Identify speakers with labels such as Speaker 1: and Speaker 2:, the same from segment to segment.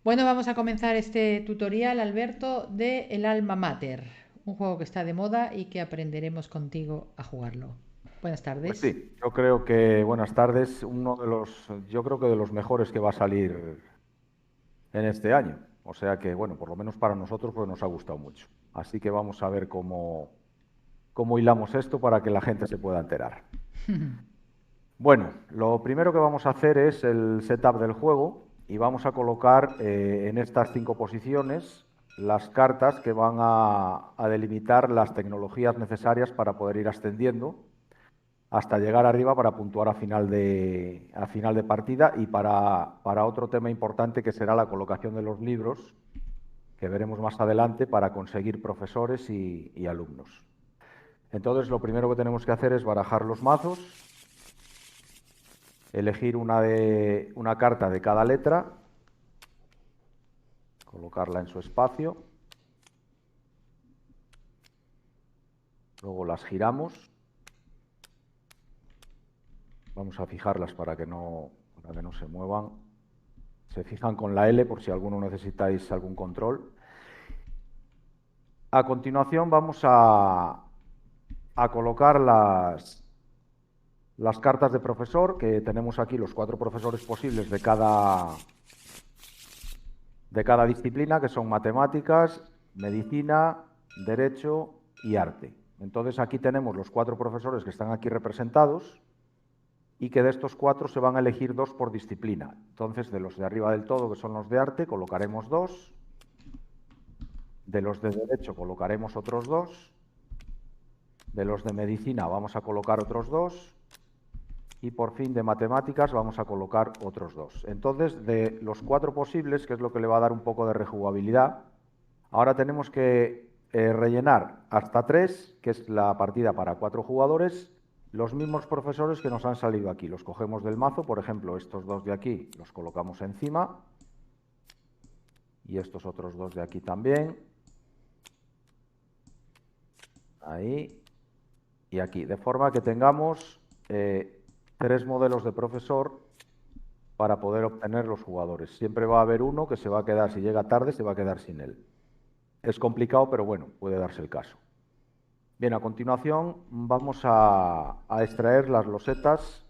Speaker 1: Bueno, vamos a comenzar este tutorial, Alberto, de El Alma Mater, un juego que está de moda y que aprenderemos contigo a jugarlo. Buenas
Speaker 2: Pues
Speaker 1: tardes.
Speaker 2: sí, yo creo que, buenas tardes, yo creo que de los mejores que va a salir en este año. O sea que, bueno, por lo menos para nosotros pues nos ha gustado mucho. Así que vamos a ver cómo hilamos esto para que la gente se pueda enterar. Bueno, lo primero que vamos a hacer es el setup del juego y vamos a colocar en estas 5 posiciones las cartas que van a delimitar las tecnologías necesarias para poder ir ascendiendo hasta llegar arriba para puntuar a final de partida y para otro tema importante que será la colocación de los libros, que veremos más adelante, para conseguir profesores y alumnos. Entonces, lo primero que tenemos que hacer es barajar los mazos, elegir una carta de cada letra, colocarla en su espacio, luego las giramos, vamos a fijarlas para que no se muevan. Se fijan con la L por si alguno necesitáis algún control. A continuación vamos a colocar las cartas de profesor, que tenemos aquí los 4 profesores posibles de cada disciplina, que son matemáticas, medicina, derecho y arte. Entonces aquí tenemos los 4 profesores que están aquí representados y que de estos 4 se van a elegir 2 por disciplina. Entonces, de los de arriba del todo, que son los de arte, colocaremos 2. De los de derecho colocaremos otros 2. De los de medicina vamos a colocar otros 2. Y por fin de matemáticas vamos a colocar otros 2. Entonces, de los 4 posibles, que es lo que le va a dar un poco de rejugabilidad, ahora tenemos que rellenar hasta 3, que es la partida para 4 jugadores, los mismos profesores que nos han salido aquí. Los cogemos del mazo, por ejemplo, estos 2 de aquí los colocamos encima y estos otros 2 de aquí también. Ahí y aquí, de forma que tengamos 3 modelos de profesor para poder obtener los jugadores. Siempre va a haber uno que se va a quedar, si llega tarde, se va a quedar sin él. Es complicado, pero bueno, puede darse el caso. Bien, a continuación vamos a extraer las losetas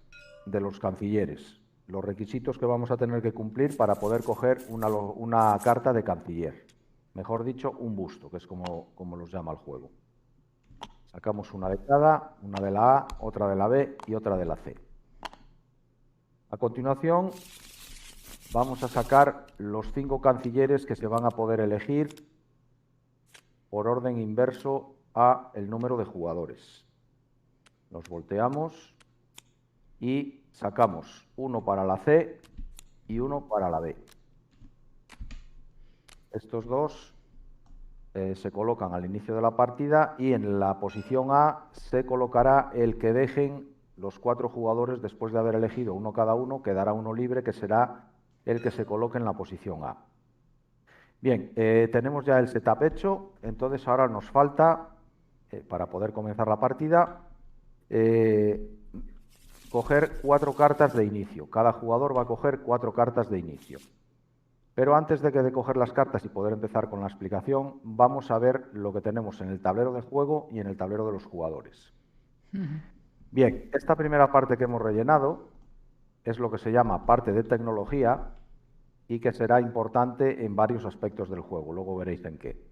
Speaker 2: de los cancilleres, los requisitos que vamos a tener que cumplir para poder coger una carta de canciller. Mejor dicho, un busto, que es como los llama el juego. Sacamos una de cada, una de la A, otra de la B y otra de la C. A continuación, vamos a sacar los 5 cancilleres que se van a poder elegir por orden inverso a el número de jugadores. Los volteamos y sacamos uno para la C y uno para la B. Estos dos se colocan al inicio de la partida y en la posición A se colocará el que dejen los 4 jugadores después de haber elegido uno cada uno, quedará uno libre que será el que se coloque en la posición A. Bien, tenemos ya el setup hecho, entonces ahora nos falta, para poder comenzar la partida, coger 4 cartas de inicio. Cada jugador va a coger 4 cartas de inicio. Pero antes de coger las cartas y poder empezar con la explicación, vamos a ver lo que tenemos en el tablero de juego y en el tablero de los jugadores. Bien, esta primera parte que hemos rellenado es lo que se llama parte de tecnología y que será importante en varios aspectos del juego. Luego veréis en qué.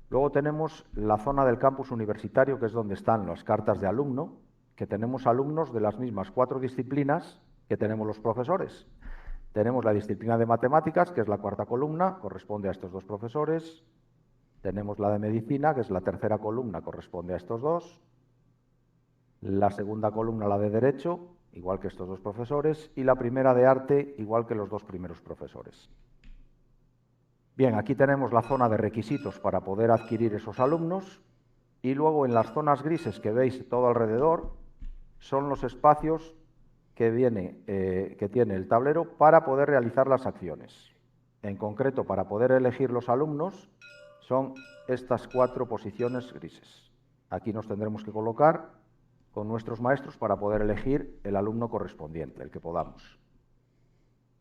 Speaker 2: Luego tenemos la zona del campus universitario, que es donde están las cartas de alumno, que tenemos alumnos de las mismas 4 disciplinas que tenemos los profesores. Tenemos la disciplina de matemáticas, que es la 4ª columna, corresponde a estos 2 profesores. Tenemos la de medicina, que es la 3ª columna, corresponde a estos 2. La 2ª columna, la de derecho, igual que estos 2 profesores. Y la primera de arte, igual que los 2 primeros profesores. Bien, aquí tenemos la zona de requisitos para poder adquirir esos alumnos y luego en las zonas grises que veis todo alrededor son los espacios que tiene el tablero para poder realizar las acciones. En concreto, para poder elegir los alumnos son estas 4 posiciones grises. Aquí nos tendremos que colocar con nuestros maestros para poder elegir el alumno correspondiente, el que podamos.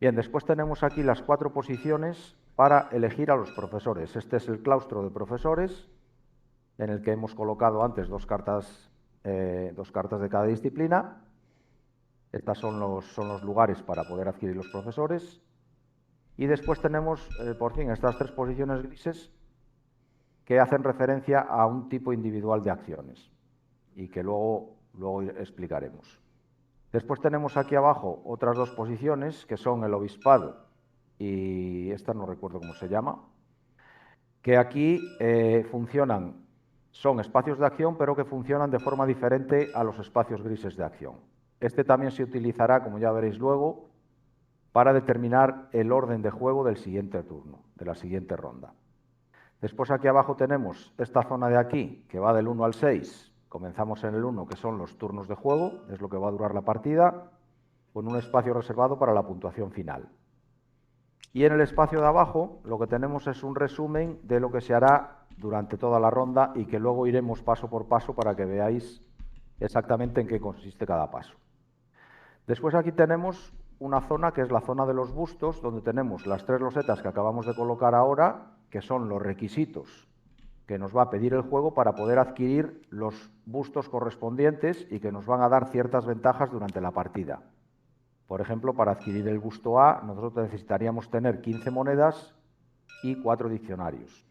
Speaker 2: Bien, después tenemos aquí las 4 posiciones para elegir a los profesores. Este es el claustro de profesores, en el que hemos colocado antes dos cartas de cada disciplina. Estos son los lugares para poder adquirir los profesores. Y después tenemos, por fin, estas 3 posiciones grises que hacen referencia a un tipo individual de acciones y que luego explicaremos. Después tenemos aquí abajo otras 2 posiciones, que son el obispado y esta no recuerdo cómo se llama, que aquí son espacios de acción, pero que funcionan de forma diferente a los espacios grises de acción. Este también se utilizará, como ya veréis luego, para determinar el orden de juego del siguiente turno, de la siguiente ronda. Después aquí abajo tenemos esta zona de aquí, que va del 1 al 6. Comenzamos en el 1, que son los turnos de juego, es lo que va a durar la partida, con un espacio reservado para la puntuación final. Y en el espacio de abajo lo que tenemos es un resumen de lo que se hará durante toda la ronda y que luego iremos paso por paso para que veáis exactamente en qué consiste cada paso. Después aquí tenemos una zona que es la zona de los bustos, donde tenemos las 3 losetas que acabamos de colocar ahora, que son los requisitos que nos va a pedir el juego para poder adquirir los bustos correspondientes y que nos van a dar ciertas ventajas durante la partida. Por ejemplo, para adquirir el busto A, nosotros necesitaríamos tener 15 monedas y 4 diccionarios.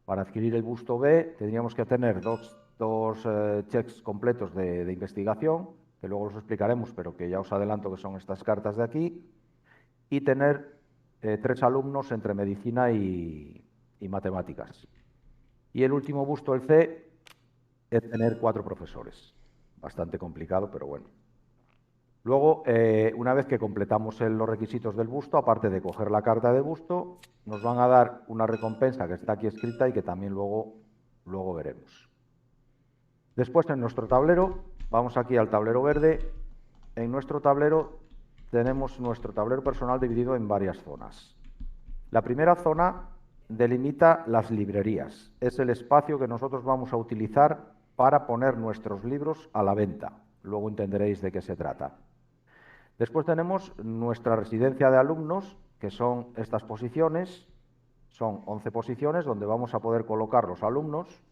Speaker 2: Para adquirir el busto B, tendríamos que tener dos checks completos de investigación, que luego los explicaremos, pero que ya os adelanto que son estas cartas de aquí, y tener 3 alumnos entre medicina y matemáticas. Y el último busto, el C, es tener 4 profesores. Bastante complicado, pero bueno. Luego, una vez que completamos los requisitos del busto, aparte de coger la carta de busto, nos van a dar una recompensa que está aquí escrita y que también luego veremos. Después, en nuestro tablero, vamos aquí al tablero verde. En nuestro tablero tenemos nuestro tablero personal dividido en varias zonas. La primera zona delimita las librerías. Es el espacio que nosotros vamos a utilizar para poner nuestros libros a la venta. Luego entenderéis de qué se trata. Después tenemos nuestra residencia de alumnos, que son estas posiciones. Son 11 posiciones donde vamos a poder colocar los alumnos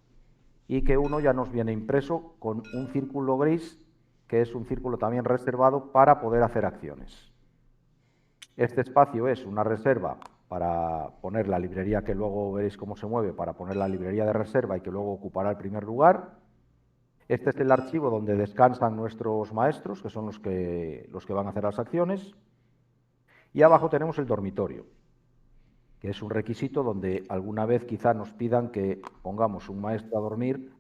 Speaker 2: y que uno ya nos viene impreso con un círculo gris, que es un círculo también reservado para poder hacer acciones. Este espacio es una reserva para poner la librería, que luego veréis cómo se mueve, para poner la librería de reserva y que luego ocupará el primer lugar. Este es el archivo donde descansan nuestros maestros, que son los que van a hacer las acciones. Y abajo tenemos el dormitorio, que es un requisito donde alguna vez quizá nos pidan que pongamos un maestro a dormir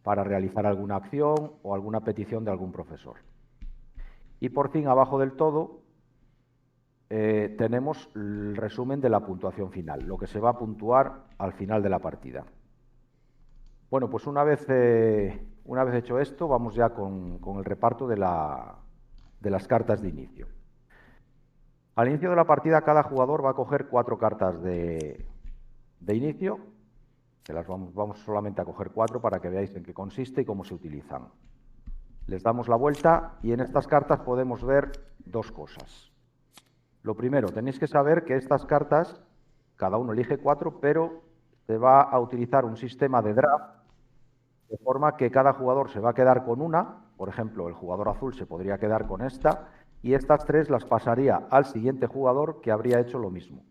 Speaker 2: para realizar alguna acción o alguna petición de algún profesor. Y por fin, abajo del todo, tenemos el resumen de la puntuación final, lo que se va a puntuar al final de la partida. Bueno, pues una vez hecho esto, vamos ya con el reparto de las cartas de inicio. Al inicio de la partida, cada jugador va a coger 4 cartas de inicio, que las vamos solamente a coger 4 para que veáis en qué consiste y cómo se utilizan. Les damos la vuelta y en estas cartas podemos ver 2 cosas. Lo primero, tenéis que saber que estas cartas, cada uno elige 4, pero se va a utilizar un sistema de draft, de forma que cada jugador se va a quedar con una. Por ejemplo, el jugador azul se podría quedar con esta, y estas 3 las pasaría al siguiente jugador, que habría hecho lo mismo.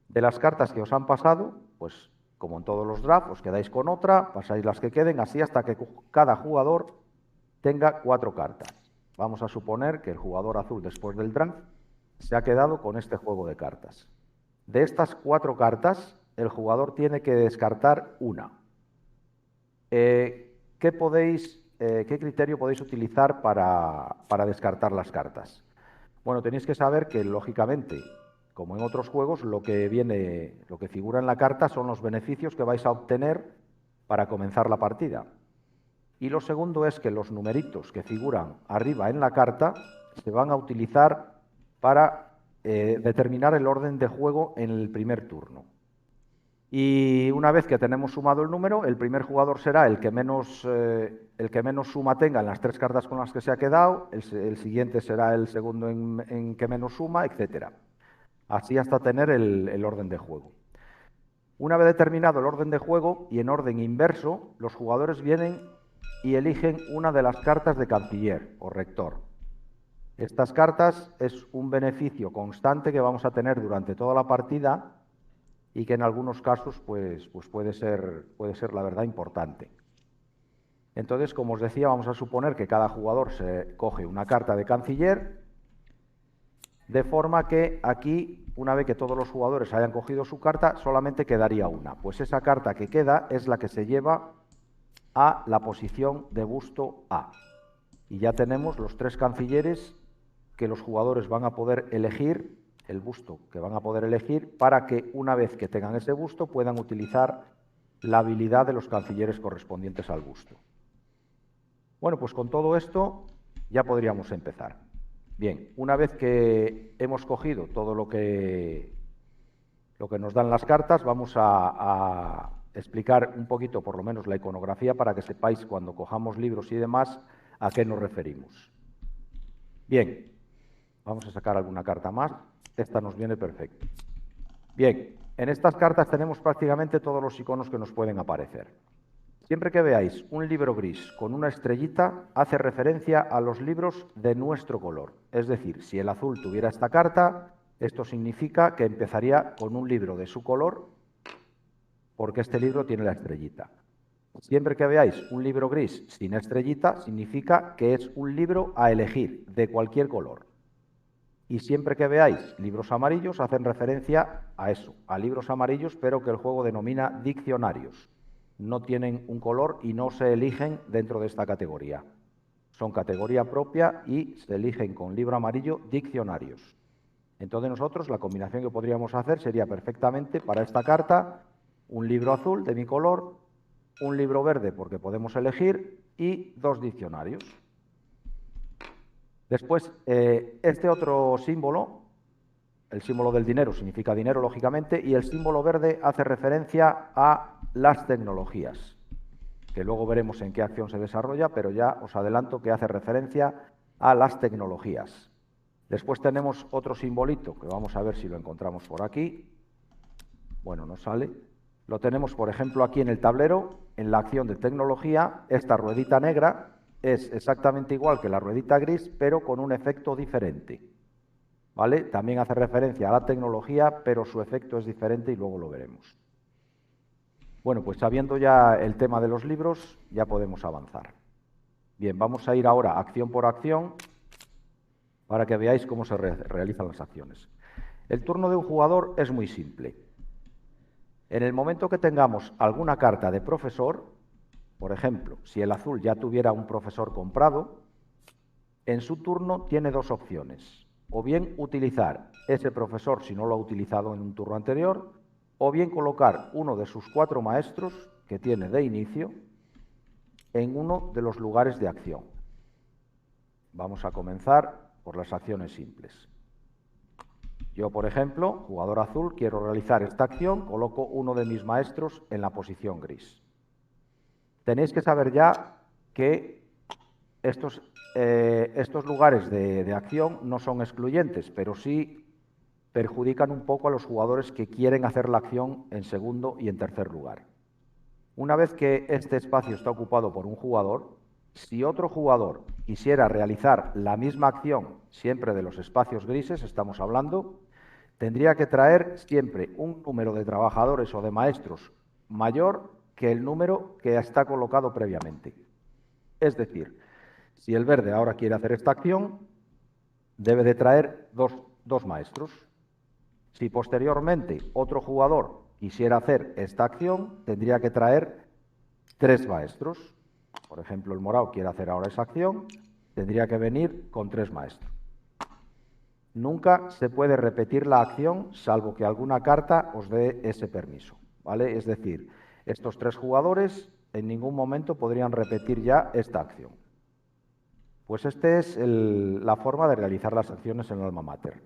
Speaker 2: De las cartas que os han pasado, pues como en todos los drafts, os quedáis con otra, pasáis las que queden, así hasta que cada jugador tenga 4 cartas. Vamos a suponer que el jugador azul, después del draft, se ha quedado con este juego de cartas. De estas 4 cartas, el jugador tiene que descartar una. ¿Qué criterio podéis utilizar para descartar las cartas? Bueno, tenéis que saber que, lógicamente, como en otros juegos, lo que figura en la carta son los beneficios que vais a obtener para comenzar la partida. Y lo segundo es que los numeritos que figuran arriba en la carta se van a utilizar para determinar el orden de juego en el primer turno. Y una vez que tenemos sumado el número, el primer jugador será el que menos suma tenga en las 3 cartas con las que se ha quedado, el siguiente será el segundo en que menos suma, etc. Así hasta tener el orden de juego. Una vez determinado el orden de juego y en orden inverso, los jugadores vienen y eligen una de las cartas de canciller o rector. Estas cartas es un beneficio constante que vamos a tener durante toda la partida y que en algunos casos pues puede ser la verdad importante. Entonces, como os decía, vamos a suponer que cada jugador se coge una carta de canciller, de forma que aquí, una vez que todos los jugadores hayan cogido su carta, solamente quedaría una. Pues esa carta que queda es la que se lleva a la posición de busto A. Y ya tenemos los 3 cancilleres que los jugadores van a poder elegir, el busto que van a poder elegir, para que una vez que tengan ese busto puedan utilizar la habilidad de los cancilleres correspondientes al busto. Bueno, pues con todo esto ya podríamos empezar. Bien, una vez que hemos cogido todo lo que nos dan las cartas, vamos a explicar un poquito, por lo menos, la iconografía para que sepáis cuando cojamos libros y demás a qué nos referimos. Bien, vamos a sacar alguna carta más. Esta nos viene perfecto. Bien, en estas cartas tenemos prácticamente todos los iconos que nos pueden aparecer. Siempre que veáis un libro gris con una estrellita, hace referencia a los libros de nuestro color. Es decir, si el azul tuviera esta carta, esto significa que empezaría con un libro de su color, porque este libro tiene la estrellita. Siempre que veáis un libro gris sin estrellita, significa que es un libro a elegir, de cualquier color. Y siempre que veáis libros amarillos, hacen referencia a eso, a libros amarillos, pero que el juego denomina diccionarios. No tienen un color y no se eligen dentro de esta categoría. Son categoría propia y se eligen con libro amarillo diccionarios. Entonces nosotros la combinación que podríamos hacer sería perfectamente para esta carta un libro azul de mi color, un libro verde porque podemos elegir y 2 diccionarios. Después, este otro símbolo, el símbolo del dinero significa dinero, lógicamente, y el símbolo verde hace referencia a las tecnologías, que luego veremos en qué acción se desarrolla, pero ya os adelanto que hace referencia a las tecnologías. Después tenemos otro simbolito, que vamos a ver si lo encontramos por aquí. Bueno, no sale. Lo tenemos, por ejemplo, aquí en el tablero, en la acción de tecnología, esta ruedita negra es exactamente igual que la ruedita gris, pero con un efecto diferente. ¿Vale? También hace referencia a la tecnología, pero su efecto es diferente y luego lo veremos. Bueno, pues sabiendo ya el tema de los libros, ya podemos avanzar. Bien, vamos a ir ahora acción por acción para que veáis cómo se realizan las acciones. El turno de un jugador es muy simple. En el momento que tengamos alguna carta de profesor, por ejemplo, si el azul ya tuviera un profesor comprado, en su turno tiene 2 opciones. O bien utilizar ese profesor si no lo ha utilizado en un turno anterior, o bien colocar uno de sus 4 maestros que tiene de inicio en uno de los lugares de acción. Vamos a comenzar por las acciones simples. Yo, por ejemplo, jugador azul, quiero realizar esta acción, coloco uno de mis maestros en la posición gris. Tenéis que saber ya que estos lugares de acción no son excluyentes, pero sí perjudican un poco a los jugadores que quieren hacer la acción en segundo y en tercer lugar. Una vez que este espacio está ocupado por un jugador, si otro jugador quisiera realizar la misma acción, siempre de los espacios grises, estamos hablando, tendría que traer siempre un número de trabajadores o de maestros mayor que el número que está colocado previamente. Es decir, si el verde ahora quiere hacer esta acción, debe de traer dos maestros. Si posteriormente otro jugador quisiera hacer esta acción, tendría que traer 3 maestros. Por ejemplo, el morado quiere hacer ahora esa acción, tendría que venir con 3 maestros. Nunca se puede repetir la acción, salvo que alguna carta os dé ese permiso, ¿vale? Es decir, estos 3 jugadores en ningún momento podrían repetir ya esta acción. Pues esta es la forma de realizar las acciones en el Alma Mater.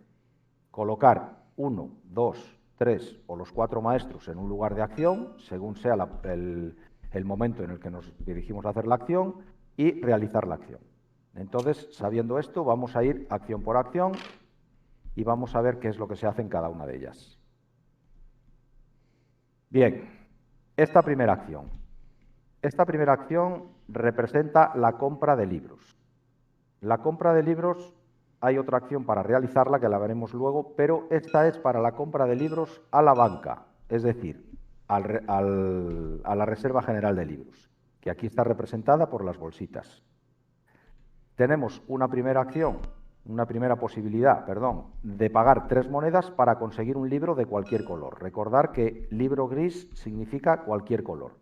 Speaker 2: Colocar 1, 2, 3 o los 4 maestros en un lugar de acción, según sea el momento en el que nos dirigimos a hacer la acción, y realizar la acción. Entonces, sabiendo esto, vamos a ir acción por acción y vamos a ver qué es lo que se hace en cada una de ellas. Bien, esta primera acción. Esta primera acción representa la compra de libros. La compra de libros, hay otra acción para realizarla que la veremos luego, pero esta es para la compra de libros a la banca, es decir, a la Reserva General de Libros, que aquí está representada por las bolsitas. Tenemos una primera acción, una primera posibilidad, perdón, de pagar 3 monedas para conseguir un libro de cualquier color. Recordar que libro gris significa cualquier color.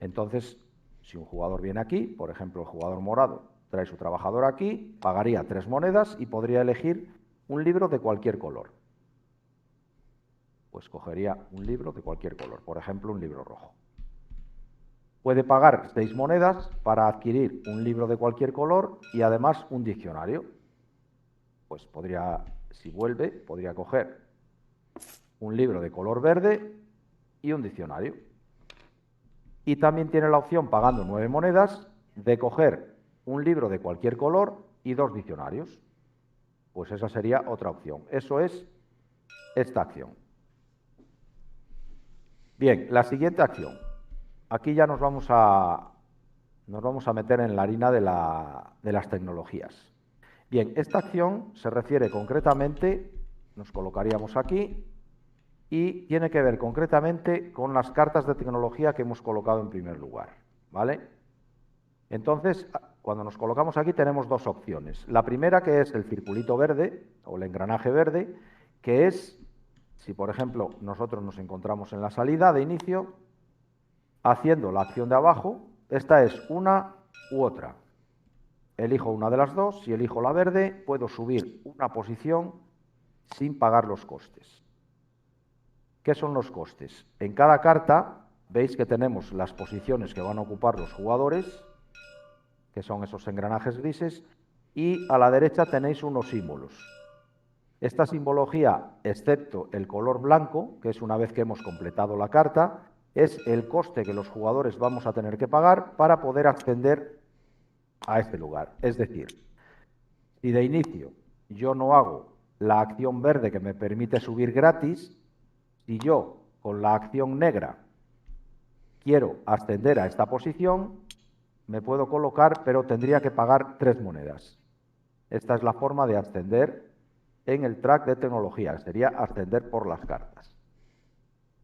Speaker 2: Entonces, si un jugador viene aquí, por ejemplo, el jugador morado trae su trabajador aquí, pagaría 3 monedas y podría elegir un libro de cualquier color. Pues cogería un libro de cualquier color, por ejemplo, un libro rojo. Puede pagar 6 monedas para adquirir un libro de cualquier color y además un diccionario. Pues podría, si vuelve, podría coger un libro de color verde y un diccionario. Y también tiene la opción, pagando 9 monedas, de coger un libro de cualquier color y 2 diccionarios. Pues esa sería otra opción. Eso es esta acción. Bien, la siguiente acción. Aquí ya nos vamos a meter en la harina de las tecnologías. Bien, esta acción se refiere concretamente, nos colocaríamos aquí, y tiene que ver concretamente con las cartas de tecnología que hemos colocado en primer lugar, ¿vale? Entonces, cuando nos colocamos aquí tenemos 2 opciones. La primera, que es el circulito verde, o el engranaje verde, que es, si por ejemplo nosotros nos encontramos en la salida de inicio, haciendo la acción de abajo, esta es una u otra. Elijo una de las dos, si elijo la verde, puedo subir una posición sin pagar los costes. ¿Qué son los costes? En cada carta veis que tenemos las posiciones que van a ocupar los jugadores, que son esos engranajes grises, y a la derecha tenéis unos símbolos. Esta simbología, excepto el color blanco, que es una vez que hemos completado la carta, es el coste que los jugadores vamos a tener que pagar para poder ascender a este lugar. Es decir, si de inicio yo no hago la acción verde que me permite subir gratis, si yo con la acción negra quiero ascender a esta posición, me puedo colocar, pero tendría que pagar 3 monedas. Esta es la forma de ascender en el track de tecnología, sería ascender por las cartas.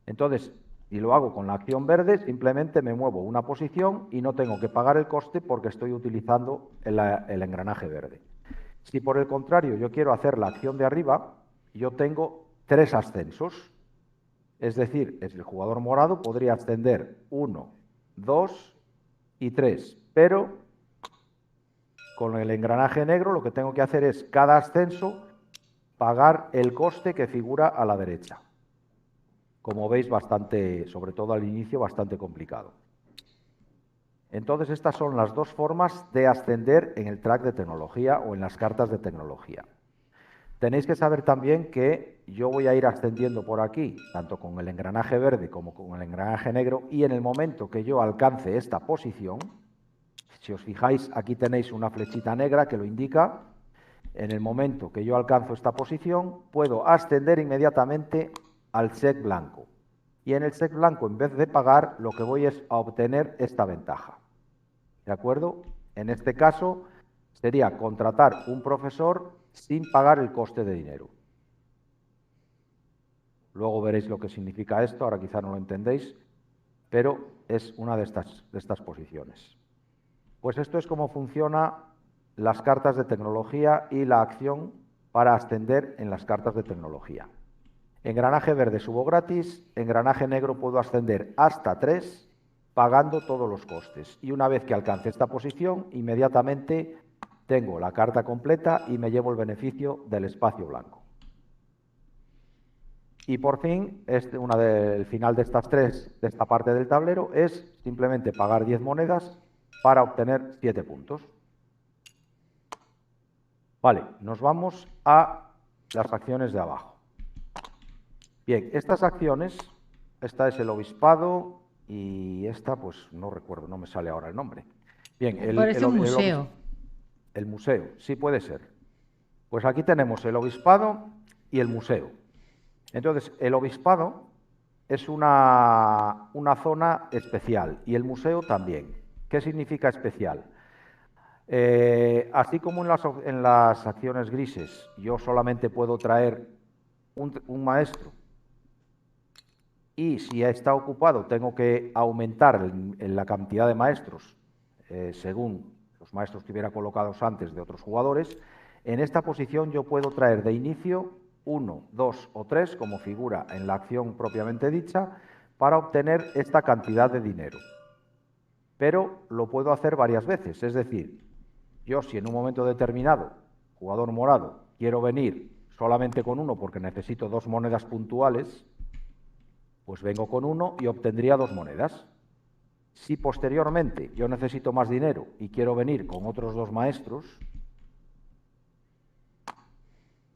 Speaker 2: Entonces, si lo hago con la acción verde, simplemente me muevo una posición y no tengo que pagar el coste porque estoy utilizando el engranaje verde. Si por el contrario yo quiero hacer la acción de arriba, yo tengo 3 ascensos. Es decir, el jugador morado podría ascender 1, 2 y 3, pero con el engranaje negro lo que tengo que hacer es cada ascenso pagar el coste que figura a la derecha. Como veis, bastante, sobre todo al inicio, bastante complicado. Entonces, estas son las 2 formas de ascender en el track de tecnología o en las cartas de tecnología. Tenéis que saber también que yo voy a ir ascendiendo por aquí, tanto con el engranaje verde como con el engranaje negro, y en el momento que yo alcance esta posición, si os fijáis, aquí tenéis una flechita negra que lo indica. En el momento que yo alcanzo esta posición, puedo ascender inmediatamente al check blanco. Y en el check blanco, en vez de pagar, lo que voy es a obtener esta ventaja. ¿De acuerdo? En este caso, sería contratar un profesor sin pagar el coste de dinero. Luego veréis lo que significa esto, ahora quizá no lo entendéis, pero es una de estas posiciones. Pues esto es cómo funcionan las cartas de tecnología y la acción para ascender en las cartas de tecnología. Engranaje verde subo gratis, engranaje negro puedo ascender hasta 3 pagando todos los costes. Y una vez que alcance esta posición, inmediatamente tengo la carta completa y me llevo el beneficio del espacio blanco. Y por fin, el final de estas 3, de esta parte del tablero, es simplemente pagar 10 monedas para obtener 7 puntos. Vale, nos vamos a las acciones de abajo. Bien, estas acciones, esta es el obispado y esta, pues no recuerdo, no me sale ahora el nombre. Bien,
Speaker 1: Parece un museo.
Speaker 2: el museo, sí puede ser. Pues aquí tenemos el obispado y el museo. Entonces, el obispado es una zona especial y el museo también. ¿Qué significa especial? Así como en las acciones grises yo solamente puedo traer un maestro y si está ocupado tengo que aumentar en la cantidad de maestros según los maestros que hubiera colocados antes de otros jugadores, en esta posición yo puedo traer de inicio 1, 2 o 3, como figura en la acción propiamente dicha, para obtener esta cantidad de dinero. Pero lo puedo hacer varias veces, es decir, yo si en un momento determinado, jugador morado, quiero venir solamente con uno porque necesito 2 monedas puntuales, pues vengo con uno y obtendría 2 monedas. Si posteriormente yo necesito más dinero y quiero venir con otros 2 maestros,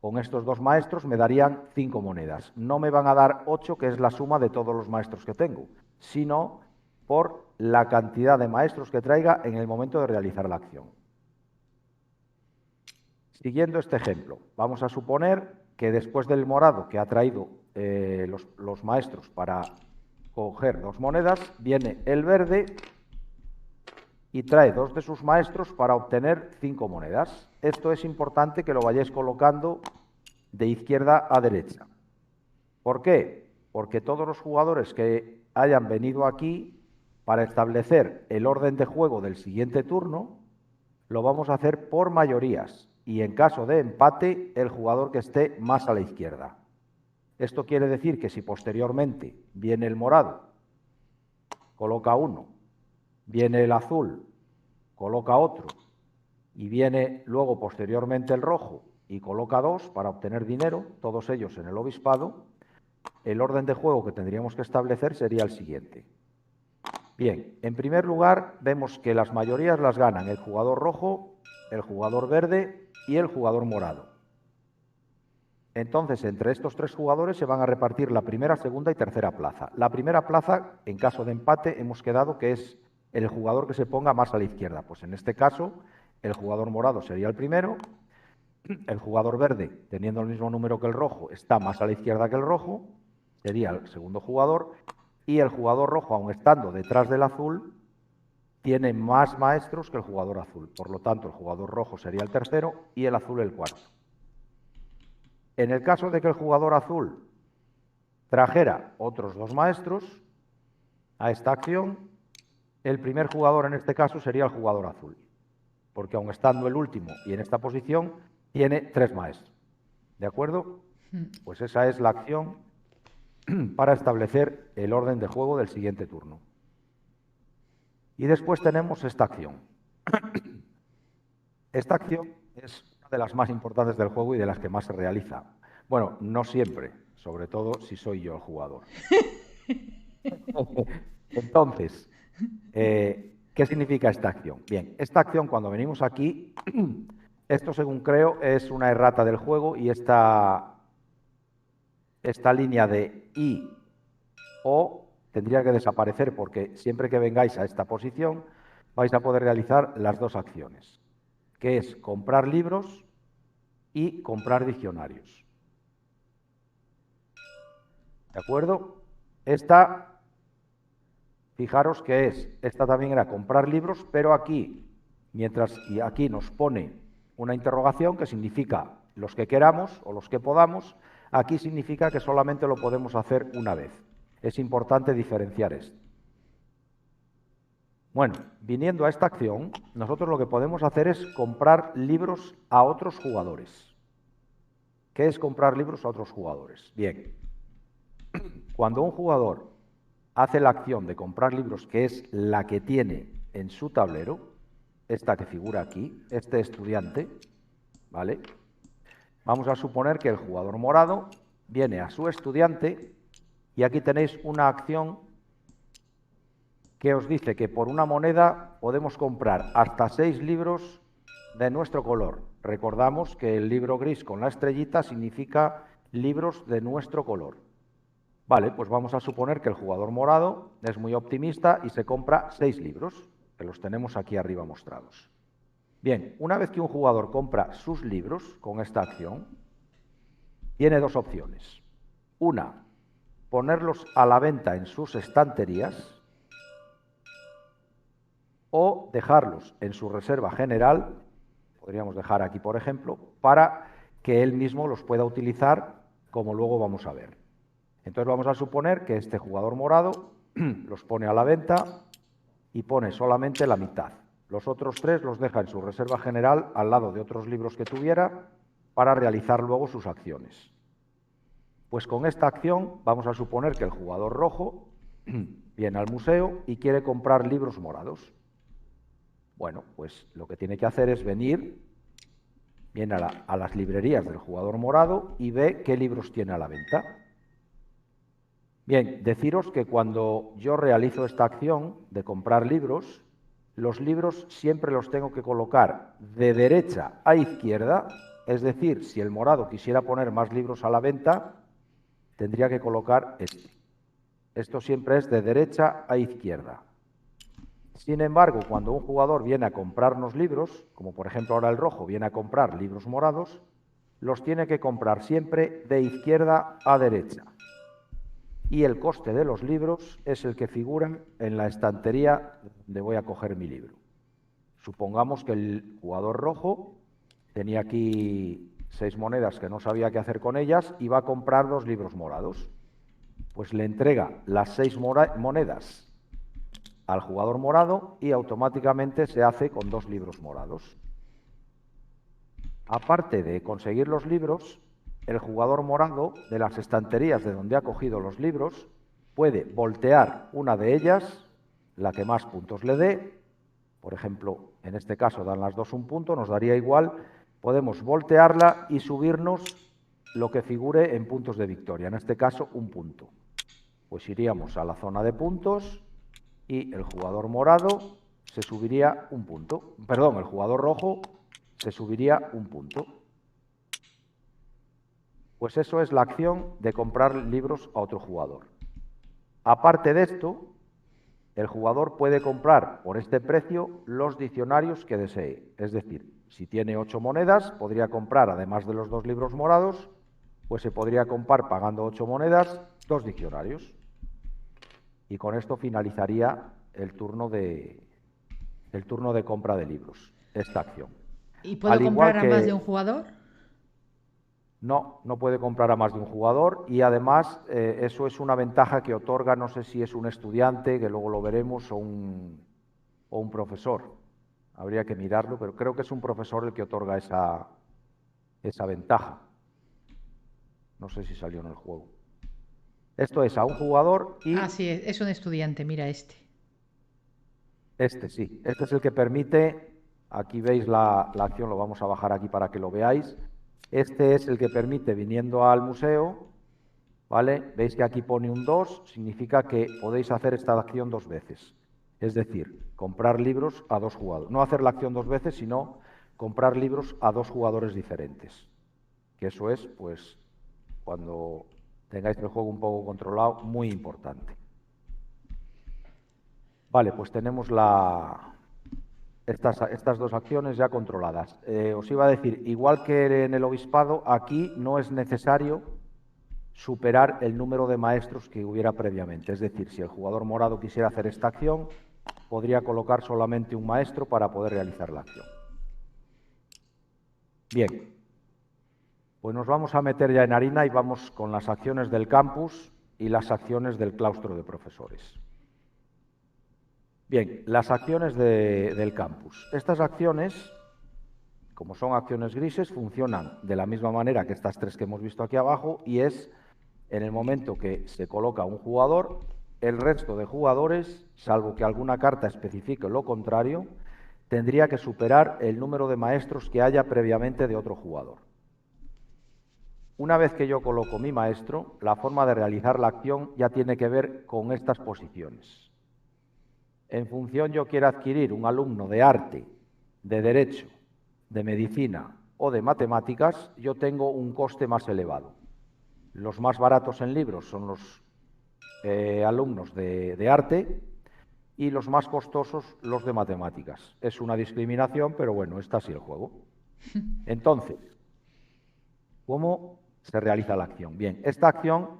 Speaker 2: con estos 2 maestros me darían 5 monedas. No me van a dar 8, que es la suma de todos los maestros que tengo, sino por la cantidad de maestros que traiga en el momento de realizar la acción. Siguiendo este ejemplo, vamos a suponer que después del morado que ha traído los maestros para coger 2 monedas, viene el verde y trae 2 de sus maestros para obtener 5 monedas. Esto es importante que lo vayáis colocando de izquierda a derecha. ¿Por qué? Porque todos los jugadores que hayan venido aquí para establecer el orden de juego del siguiente turno, lo vamos a hacer por mayorías y en caso de empate, el jugador que esté más a la izquierda. Esto quiere decir que si posteriormente viene el morado, coloca 1, viene el azul, coloca otro, y viene luego posteriormente el rojo y coloca 2 para obtener dinero, todos ellos en el obispado, el orden de juego que tendríamos que establecer sería el siguiente. Bien, en primer lugar vemos que las mayorías las ganan el jugador rojo, el jugador verde y el jugador morado. Entonces, entre estos 3 jugadores se van a repartir la primera, segunda y tercera plaza. La primera plaza, en caso de empate, hemos quedado que es el jugador que se ponga más a la izquierda. Pues en este caso, el jugador morado sería el primero, el jugador verde, teniendo el mismo número que el rojo, está más a la izquierda que el rojo, sería el segundo jugador, y el jugador rojo, aun estando detrás del azul, tiene más maestros que el jugador azul. Por lo tanto, el jugador rojo sería el tercero y el azul el cuarto. En el caso de que el jugador azul trajera otros 2 maestros a esta acción, el primer jugador en este caso sería el jugador azul, porque aun estando el último y en esta posición, tiene 3 maestros. ¿De acuerdo? Pues esa es la acción para establecer el orden de juego del siguiente turno. Y después tenemos esta acción. Esta acción es una de las más importantes del juego y de las que más se realiza. Bueno, no siempre, sobre todo si soy yo el jugador. Entonces, ¿qué significa esta acción? Bien, esta acción cuando venimos aquí, esto según creo es una errata del juego y esta línea de I o tendría que desaparecer porque siempre que vengáis a esta posición vais a poder realizar las 2 acciones, que es comprar libros y comprar diccionarios. ¿De acuerdo? Esta, fijaros que esta también era comprar libros, pero aquí, y aquí nos pone una interrogación que significa los que queramos o los que podamos, aquí significa que solamente lo podemos hacer una vez. Es importante diferenciar esto. Bueno, viniendo a esta acción, nosotros lo que podemos hacer es comprar libros a otros jugadores. ¿Qué es comprar libros a otros jugadores? Bien, cuando un jugador hace la acción de comprar libros, que es la que tiene en su tablero, esta que figura aquí, este estudiante, ¿vale? Vamos a suponer que el jugador morado viene a su estudiante y aquí tenéis una acción que os dice que por una moneda podemos comprar hasta 6 libros de nuestro color. Recordamos que el libro gris con la estrellita significa libros de nuestro color. Vale, pues vamos a suponer que el jugador morado es muy optimista y se compra 6 libros, que los tenemos aquí arriba mostrados. Bien, una vez que un jugador compra sus libros con esta acción, tiene dos opciones. Una, ponerlos a la venta en sus estanterías o dejarlos en su reserva general, podríamos dejar aquí por ejemplo, para que él mismo los pueda utilizar, como luego vamos a ver. Entonces vamos a suponer que este jugador morado los pone a la venta y pone solamente la mitad. Los otros 3 los deja en su reserva general al lado de otros libros que tuviera para realizar luego sus acciones. Pues con esta acción vamos a suponer que el jugador rojo viene al museo y quiere comprar libros morados. Bueno, pues lo que tiene que hacer es viene a las librerías del jugador morado y ve qué libros tiene a la venta. Bien, deciros que cuando yo realizo esta acción de comprar libros, los libros siempre los tengo que colocar de derecha a izquierda, es decir, si el morado quisiera poner más libros a la venta, tendría que colocar este. Esto siempre es de derecha a izquierda. Sin embargo, cuando un jugador viene a comprarnos libros, como por ejemplo ahora el rojo viene a comprar libros morados, los tiene que comprar siempre de izquierda a derecha. Y el coste de los libros es el que figura en la estantería donde voy a coger mi libro. Supongamos que el jugador rojo tenía aquí 6 monedas que no sabía qué hacer con ellas y va a comprar 2 libros morados. Pues le entrega las 6 monedas al jugador morado y automáticamente se hace con 2 libros morados. Aparte de conseguir los libros, el jugador morado de las estanterías de donde ha cogido los libros puede voltear una de ellas, la que más puntos le dé. Por ejemplo, en este caso dan las 2 un punto, nos daría igual. Podemos voltearla y subirnos lo que figure en puntos de victoria, en este caso un punto. Pues iríamos a la zona de puntos y el jugador morado se subiría un punto. Perdón, el jugador rojo se subiría un punto. Pues eso es la acción de comprar libros a otro jugador. Aparte de esto, el jugador puede comprar por este precio los diccionarios que desee. Es decir, si tiene 8 monedas, podría comprar, además de los 2 libros morados, pues se podría comprar pagando 8 monedas, 2 diccionarios. Y con esto finalizaría el turno de compra de libros, esta acción.
Speaker 1: ¿Y puedo comprar a más de un jugador?
Speaker 2: No, no puede comprar a más de un jugador y además eso es una ventaja que otorga, no sé si es un estudiante, que luego lo veremos, o un profesor. Habría que mirarlo, pero creo que es un profesor el que otorga esa ventaja. No sé si salió en el juego. Esto es a un jugador y...
Speaker 1: Ah, sí, es un estudiante, mira este.
Speaker 2: Este sí, este es el que permite, aquí veis la acción, lo vamos a bajar aquí para que lo veáis. Este es el que permite, viniendo al museo, ¿vale? Veis que aquí pone un 2, significa que podéis hacer esta acción 2 veces. Es decir, comprar libros a 2 jugadores. No hacer la acción 2 veces, sino comprar libros a 2 jugadores diferentes. Que eso es, pues, cuando tengáis el juego un poco controlado, muy importante. Vale, pues tenemos estas 2 acciones ya controladas. Os iba a decir, igual que en el obispado, aquí no es necesario superar el número de maestros que hubiera previamente. Es decir, si el jugador morado quisiera hacer esta acción, podría colocar solamente un maestro para poder realizar la acción. Bien, pues nos vamos a meter ya en harina y vamos con las acciones del campus y las acciones del claustro de profesores. Bien, las acciones del campus. Estas acciones, como son acciones grises, funcionan de la misma manera que estas 3 que hemos visto aquí abajo, y es en el momento que se coloca un jugador, el resto de jugadores, salvo que alguna carta especifique lo contrario, tendría que superar el número de maestros que haya previamente de otro jugador. Una vez que yo coloco mi maestro, la forma de realizar la acción ya tiene que ver con estas posiciones. En función yo quiera adquirir un alumno de arte, de derecho, de medicina o de matemáticas, yo tengo un coste más elevado. Los más baratos en libros son los alumnos de arte y los más costosos los de matemáticas. Es una discriminación, pero bueno, está así el juego. Entonces, ¿cómo se realiza la acción? Bien, esta acción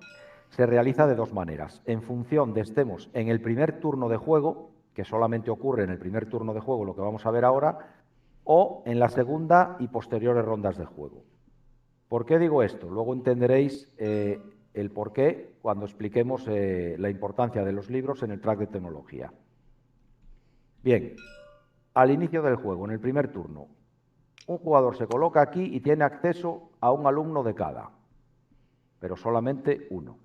Speaker 2: se realiza de dos maneras. En función de estemos en el primer turno de juego, que solamente ocurre en el primer turno de juego, lo que vamos a ver ahora, o en la segunda y posteriores rondas de juego. ¿Por qué digo esto? Luego entenderéis el por qué cuando expliquemos la importancia de los libros en el track de tecnología. Bien, al inicio del juego, en el primer turno, un jugador se coloca aquí y tiene acceso a un alumno de cada, pero solamente uno.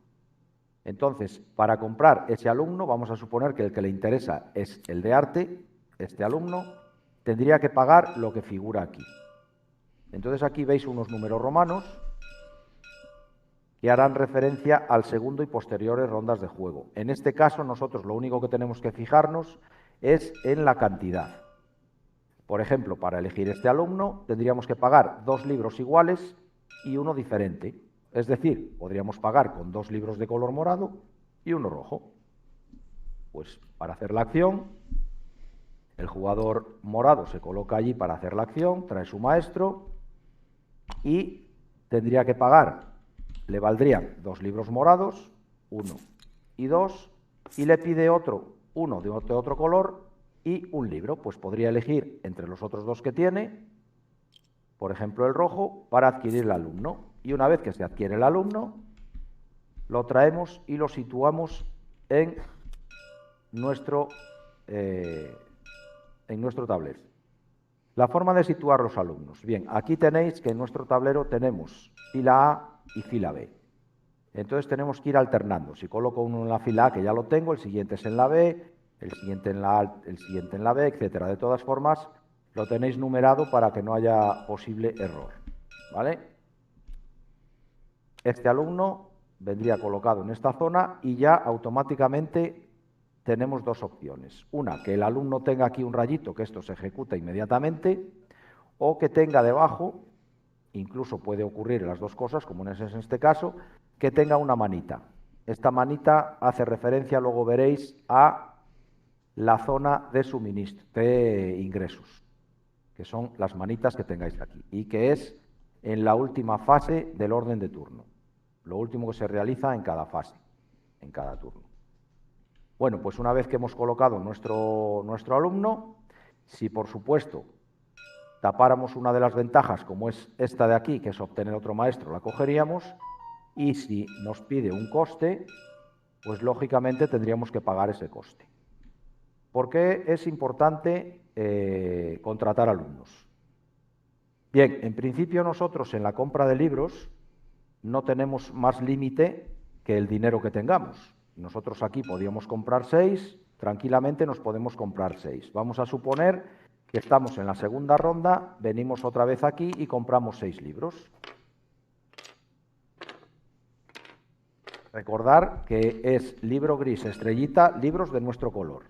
Speaker 2: Entonces, para comprar ese alumno, vamos a suponer que el que le interesa es el de arte, este alumno, tendría que pagar lo que figura aquí. Entonces aquí veis unos números romanos que harán referencia al segundo y posteriores rondas de juego. En este caso, nosotros lo único que tenemos que fijarnos es en la cantidad. Por ejemplo, para elegir este alumno tendríamos que pagar 2 libros iguales y uno diferente. Es decir, podríamos pagar con 2 libros de color morado y uno rojo. Pues para hacer la acción, el jugador morado se coloca allí para hacer la acción, trae su maestro y tendría que pagar, le valdrían 2 libros morados, 1 y 2, y le pide uno de otro color y un libro. Pues podría elegir entre los otros 2 que tiene, por ejemplo el rojo, para adquirir el alumno. Y una vez que se adquiere el alumno, lo traemos y lo situamos en nuestro tablero. La forma de situar los alumnos. Bien, aquí tenéis que en nuestro tablero tenemos fila A y fila B. Entonces tenemos que ir alternando. Si coloco uno en la fila A, que ya lo tengo, el siguiente es en la B, el siguiente en la A, el siguiente en la B, etcétera. De todas formas, lo tenéis numerado para que no haya posible error, ¿vale? Este alumno vendría colocado en esta zona y ya automáticamente tenemos 2 opciones. Una, que el alumno tenga aquí un rayito, que esto se ejecuta inmediatamente, o que tenga debajo, incluso puede ocurrir las 2 cosas, como es en este caso, que tenga una manita. Esta manita hace referencia, luego veréis, a la zona de suministro, de ingresos, que son las manitas que tengáis aquí, y que es en la última fase del orden de turno. Lo último que se realiza en cada fase, en cada turno. Bueno, pues una vez que hemos colocado nuestro alumno, si por supuesto tapáramos una de las ventajas, como es esta de aquí, que es obtener otro maestro, la cogeríamos, y si nos pide un coste, pues lógicamente tendríamos que pagar ese coste. ¿Por qué es importante contratar alumnos? Bien, en principio nosotros en la compra de libros no tenemos más límite que el dinero que tengamos. Nosotros aquí podíamos comprar 6, tranquilamente nos podemos comprar 6. Vamos a suponer que estamos en la segunda ronda, venimos otra vez aquí y compramos 6 libros. Recordar que es libro gris, estrellita, libros de nuestro color.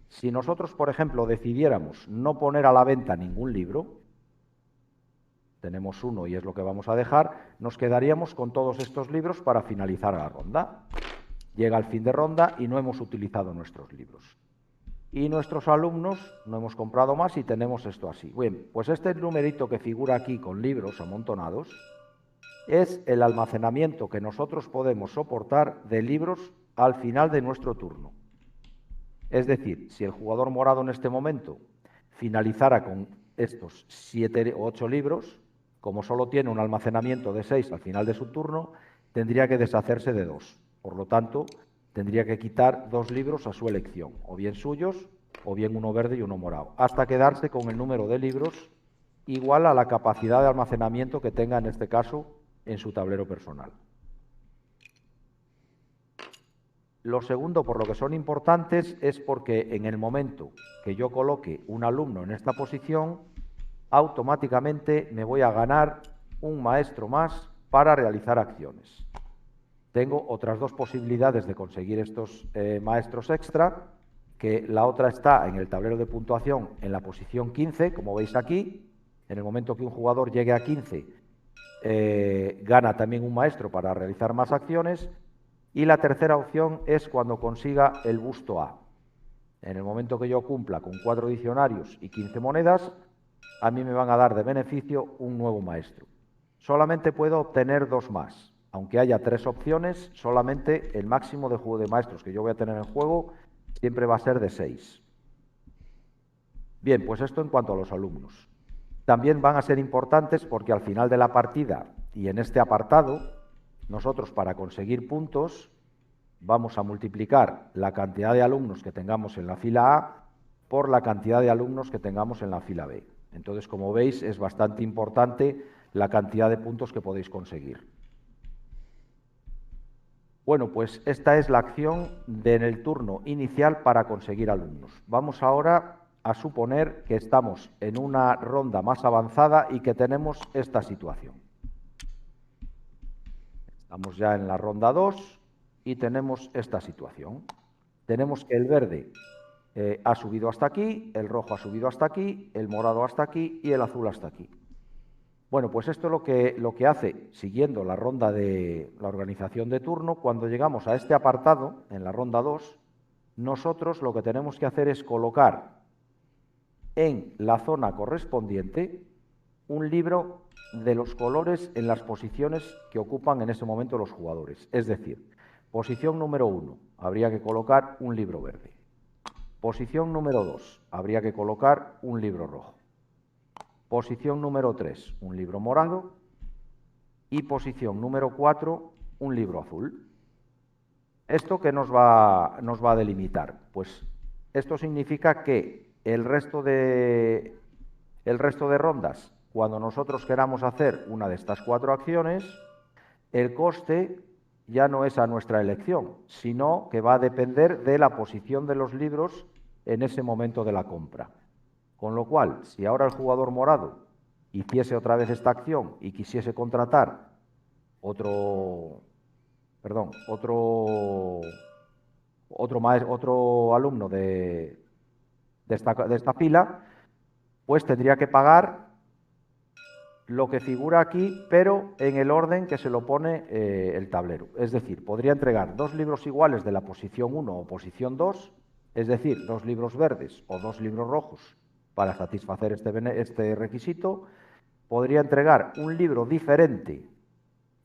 Speaker 2: Si nosotros, por ejemplo, decidiéramos no poner a la venta ningún libro, tenemos uno y es lo que vamos a dejar, nos quedaríamos con todos estos libros para finalizar la ronda. Llega el fin de ronda y no hemos utilizado nuestros libros. Y nuestros alumnos no hemos comprado más y tenemos esto así. Bien, pues este numerito que figura aquí con libros amontonados es el almacenamiento que nosotros podemos soportar de libros al final de nuestro turno. Es decir, si el jugador morado en este momento finalizara con estos 7 o 8 libros, como solo tiene un almacenamiento de 6 al final de su turno, tendría que deshacerse de 2. Por lo tanto, tendría que quitar 2 libros a su elección, o bien suyos, o bien uno verde y uno morado, hasta quedarse con el número de libros igual a la capacidad de almacenamiento que tenga en este caso en su tablero personal. Lo segundo, por lo que son importantes, es porque en el momento que yo coloque un alumno en esta posición, automáticamente me voy a ganar un maestro más para realizar acciones. Tengo otras 2 posibilidades de conseguir estos maestros extra, que la otra está en el tablero de puntuación en la posición 15, como veis aquí. En el momento que un jugador llegue a 15, gana también un maestro para realizar más acciones. Y la tercera opción es cuando consiga el busto A. En el momento que yo cumpla con 4 diccionarios y 15 monedas, a mí me van a dar de beneficio un nuevo maestro. Solamente puedo obtener 2 más. Aunque haya 3 opciones, solamente el máximo de juego de maestros que yo voy a tener en juego siempre va a ser de 6. Bien, pues esto en cuanto a los alumnos. También van a ser importantes porque al final de la partida y en este apartado, nosotros para conseguir puntos vamos a multiplicar la cantidad de alumnos que tengamos en la fila A por la cantidad de alumnos que tengamos en la fila B. Entonces, como veis, es bastante importante la cantidad de puntos que podéis conseguir. Bueno, pues esta es la acción en el turno inicial para conseguir alumnos. Vamos ahora a suponer que estamos en una ronda más avanzada y que tenemos esta situación. Estamos ya en la ronda 2 y tenemos esta situación. Tenemos que el verde ha subido hasta aquí, el rojo ha subido hasta aquí, el morado hasta aquí y el azul hasta aquí. Bueno, pues esto es lo que hace, siguiendo la ronda de la organización de turno, cuando llegamos a este apartado, en la ronda 2, nosotros lo que tenemos que hacer es colocar en la zona correspondiente un libro de los colores en las posiciones que ocupan en ese momento los jugadores. Es decir, posición número 1, habría que colocar un libro verde. Posición número 2, habría que colocar un libro rojo. Posición número 3, un libro morado. Y posición número 4, un libro azul. ¿Esto qué nos va a delimitar? Pues esto significa que el resto de rondas, cuando nosotros queramos hacer una de estas 4 acciones, el coste ya no es a nuestra elección, sino que va a depender de la posición de los libros en ese momento de la compra. Con lo cual, si ahora el jugador morado hiciese otra vez esta acción y quisiese contratar otro alumno de esta fila, pues tendría que pagar lo que figura aquí, pero en el orden que se lo pone el tablero. Es decir, podría entregar 2 libros iguales de la posición 1 o posición 2, es decir, 2 libros verdes o 2 libros rojos para satisfacer este requisito. Podría entregar un libro diferente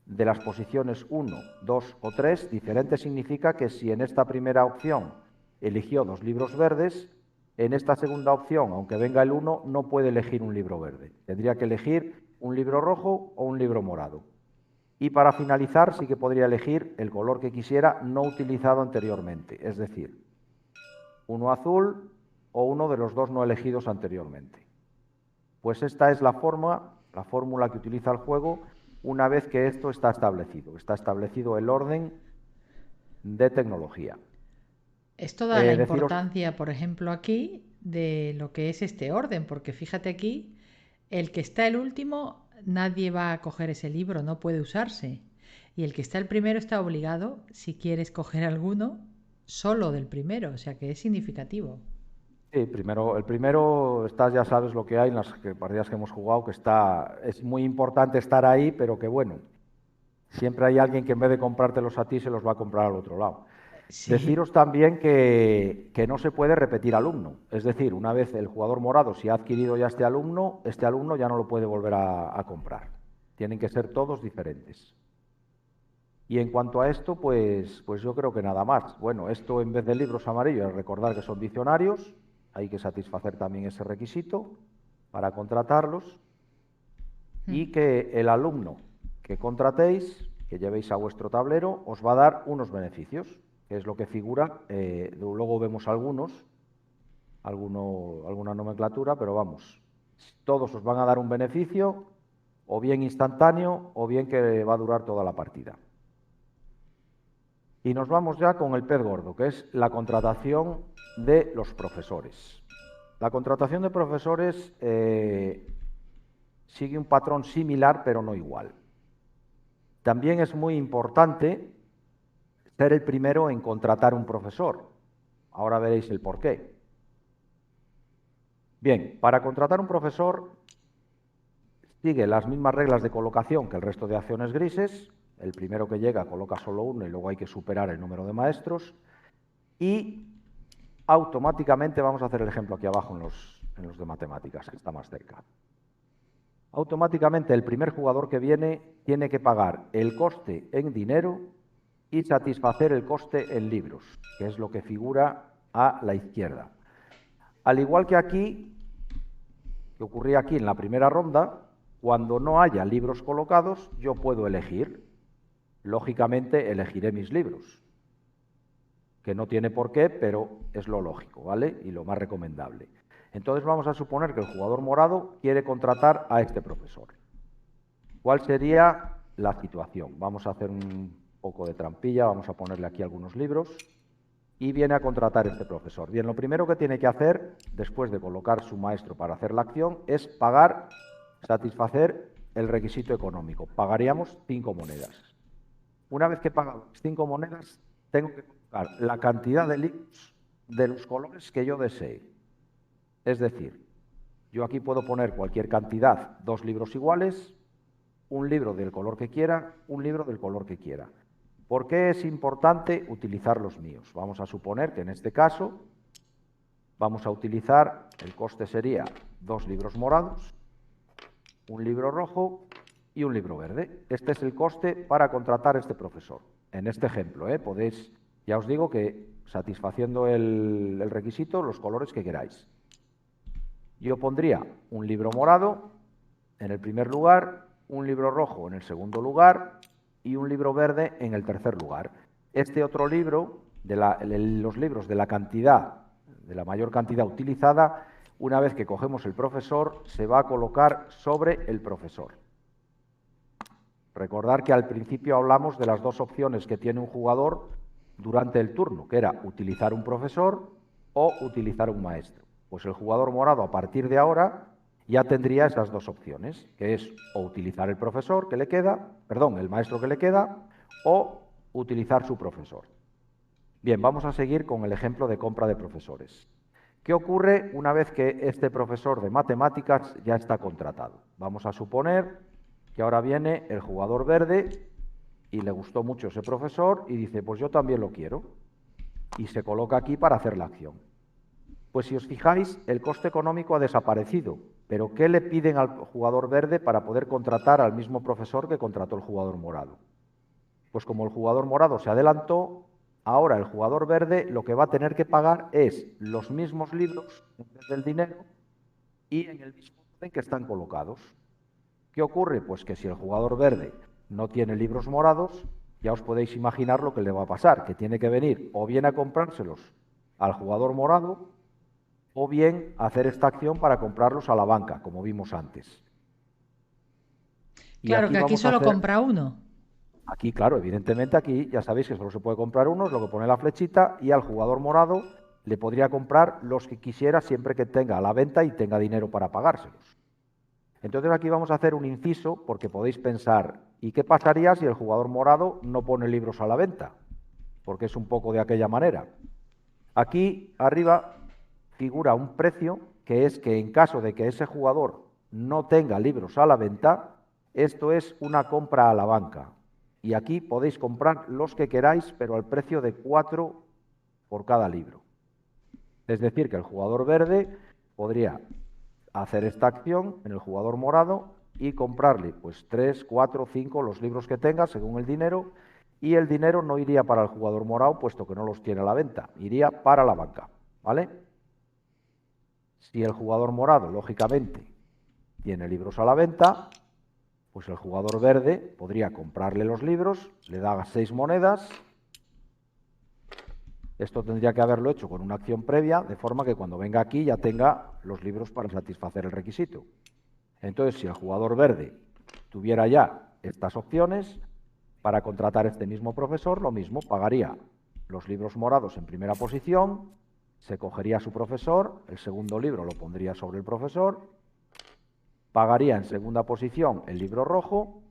Speaker 2: de las posiciones 1, 2 o 3. Diferente significa que si en esta primera opción eligió 2 libros verdes, en esta segunda opción, aunque venga el 1, no puede elegir un libro verde. Tendría que elegir un libro rojo o un libro morado. Y para finalizar, sí que podría elegir el color que quisiera no utilizado anteriormente, es decir, uno azul o uno de los 2 no elegidos anteriormente. Pues esta es la fórmula que utiliza el juego una vez que esto está establecido. Está establecido el orden de tecnología.
Speaker 1: Esto da la importancia, por ejemplo, aquí de lo que es este orden, porque fíjate aquí, el que está el último, nadie va a coger ese libro, no puede usarse. Y el que está el primero está obligado, si quieres coger alguno, solo del primero, o sea que es significativo.
Speaker 2: Sí, el primero, ya sabes lo que hay en las partidas que hemos jugado, que es muy importante estar ahí, pero que bueno, siempre hay alguien que en vez de comprártelos a ti, se los va a comprar al otro lado.
Speaker 1: Sí.
Speaker 2: Deciros también que no se puede repetir alumno. Es decir, una vez el jugador morado, si ha adquirido ya este alumno ya no lo puede volver a comprar. Tienen que ser todos diferentes. Y en cuanto a esto, pues yo creo que nada más. Bueno, esto en vez de libros amarillos, recordar que son diccionarios, hay que satisfacer también ese requisito para contratarlos y que el alumno que contratéis, que llevéis a vuestro tablero, os va a dar unos beneficios, que es lo que figura. Luego vemos alguna nomenclatura, pero vamos, todos os van a dar un beneficio, o bien instantáneo, o bien que va a durar toda la partida. Y nos vamos ya con el pez gordo, que es la contratación de los profesores. La contratación de profesores sigue un patrón similar, pero no igual. También es muy importante ser el primero en contratar un profesor. Ahora veréis el porqué. Bien, para contratar un profesor sigue las mismas reglas de colocación que el resto de acciones grises. el primero que llega coloca solo uno y luego hay que superar el número de maestros. Y automáticamente, vamos a hacer el ejemplo aquí abajo en los de matemáticas, que está más cerca. Automáticamente el primer jugador que viene tiene que pagar el coste en dinero y satisfacer el coste en libros, que es lo que figura a la izquierda. Al igual que aquí, que ocurría aquí en la primera ronda, cuando no haya libros colocados, yo puedo elegir. Lógicamente, elegiré mis libros, que no tiene por qué, pero es lo lógico, ¿vale? Y lo más recomendable. Entonces vamos a suponer que el jugador morado quiere contratar a este profesor. ¿Cuál sería la situación? Vamos a hacer un poco de trampilla, vamos a ponerle aquí algunos libros y viene a contratar a este profesor. Bien, lo primero que tiene que hacer, después de colocar su maestro para hacer la acción, es pagar, satisfacer el requisito económico. Pagaríamos 5 monedas. Una vez que he pagado 5 monedas, tengo que colocar la cantidad de libros de los colores que yo desee. Es decir, yo aquí puedo poner cualquier cantidad, 2 libros iguales, un libro del color que quiera, un libro del color que quiera. ¿Por qué es importante utilizar los míos? Vamos a suponer que en este caso vamos a utilizar, el coste sería 2 libros morados, un libro rojo y un libro verde. Este es el coste para contratar a este profesor. En este ejemplo, podéis, ya os digo que satisfaciendo el requisito, los colores que queráis. Yo pondría un libro morado en el primer lugar, un libro rojo en el segundo lugar y un libro verde en el tercer lugar. Este otro libro, los libros de la cantidad, de la mayor cantidad utilizada, una vez que cogemos el profesor, se va a colocar sobre el profesor. Recordar que al principio hablamos de las 2 opciones que tiene un jugador durante el turno, que era utilizar un profesor o utilizar un maestro. Pues el jugador morado, a partir de ahora, ya tendría esas 2 opciones, que es o utilizar el profesor que le queda, perdón, el maestro que le queda, o utilizar su profesor. Bien, vamos a seguir con el ejemplo de compra de profesores. ¿Qué ocurre una vez que este profesor de matemáticas ya está contratado? Vamos a suponer que ahora viene el jugador verde y le gustó mucho ese profesor y dice, pues yo también lo quiero. Y se coloca aquí para hacer la acción. Pues si os fijáis, el coste económico ha desaparecido. ¿Pero qué le piden al jugador verde para poder contratar al mismo profesor que contrató el jugador morado? Pues como el jugador morado se adelantó, ahora el jugador verde lo que va a tener que pagar es los mismos libros en vez del dinero y en el mismo orden que están colocados. ¿Qué ocurre? Pues que si el jugador verde no tiene libros morados, ya os podéis imaginar lo que le va a pasar, que tiene que venir o bien a comprárselos al jugador morado o bien hacer esta acción para comprarlos a la banca, como vimos antes.
Speaker 1: Y claro, que aquí solo compra uno.
Speaker 2: Aquí, claro, evidentemente aquí ya sabéis que solo se puede comprar uno, es lo que pone la flechita, y al jugador morado le podría comprar los que quisiera siempre que tenga a la venta y tenga dinero para pagárselos. Entonces aquí vamos a hacer un inciso porque podéis pensar, ¿y qué pasaría si el jugador morado no pone libros a la venta? Porque es un poco de aquella manera. Aquí arriba figura un precio que es que en caso de que ese jugador no tenga libros a la venta, esto es una compra a la banca. Y aquí podéis comprar los que queráis, pero al precio de 4 por cada libro. Es decir, que el jugador verde podría hacer esta acción en el jugador morado y comprarle pues 3, 4, 5 los libros que tenga según el dinero, y el dinero no iría para el jugador morado puesto que no los tiene a la venta, iría para la banca, ¿vale? Si el jugador morado, lógicamente, tiene libros a la venta, pues el jugador verde podría comprarle los libros, le da 6 monedas. Esto tendría que haberlo hecho con una acción previa, de forma que cuando venga aquí ya tenga los libros para satisfacer el requisito. Entonces, si el jugador verde tuviera ya estas opciones, para contratar a este mismo profesor, lo mismo, pagaría los libros morados en primera posición, se cogería a su profesor, el segundo libro lo pondría sobre el profesor, pagaría en segunda posición el libro rojo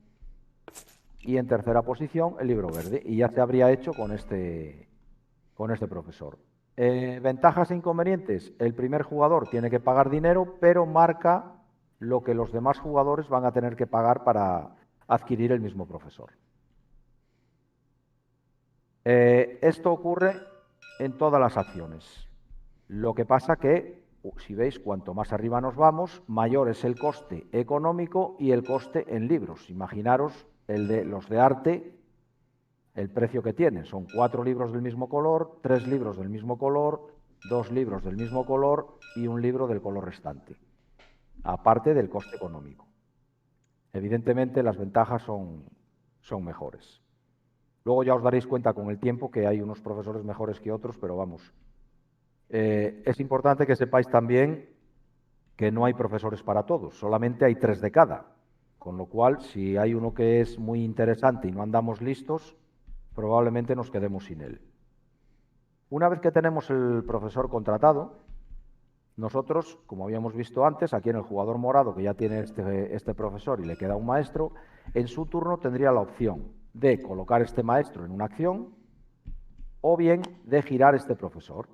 Speaker 2: y en tercera posición el libro verde, y ya se habría hecho con este profesor. Ventajas e inconvenientes. El primer jugador tiene que pagar dinero, pero marca lo que los demás jugadores van a tener que pagar para adquirir el mismo profesor. Esto ocurre en todas las acciones. Lo que pasa que, si veis, cuanto más arriba nos vamos, mayor es el coste económico y el coste en libros. Imaginaros los de arte, el precio que tienen. Son 4 libros del mismo color, 3 libros del mismo color, 2 libros del mismo color y un libro del color restante, aparte del coste económico. Evidentemente, las ventajas son mejores. Luego ya os daréis cuenta con el tiempo que hay unos profesores mejores que otros, pero vamos. Es importante que sepáis también que no hay profesores para todos, solamente hay 3 de cada. Con lo cual, si hay uno que es muy interesante y no andamos listos, probablemente nos quedemos sin él. Una vez que tenemos el profesor contratado, nosotros, como habíamos visto antes, aquí en el jugador morado, que ya tiene este profesor y le queda un maestro, en su turno tendría la opción de colocar este maestro en una acción o bien de girar este profesor.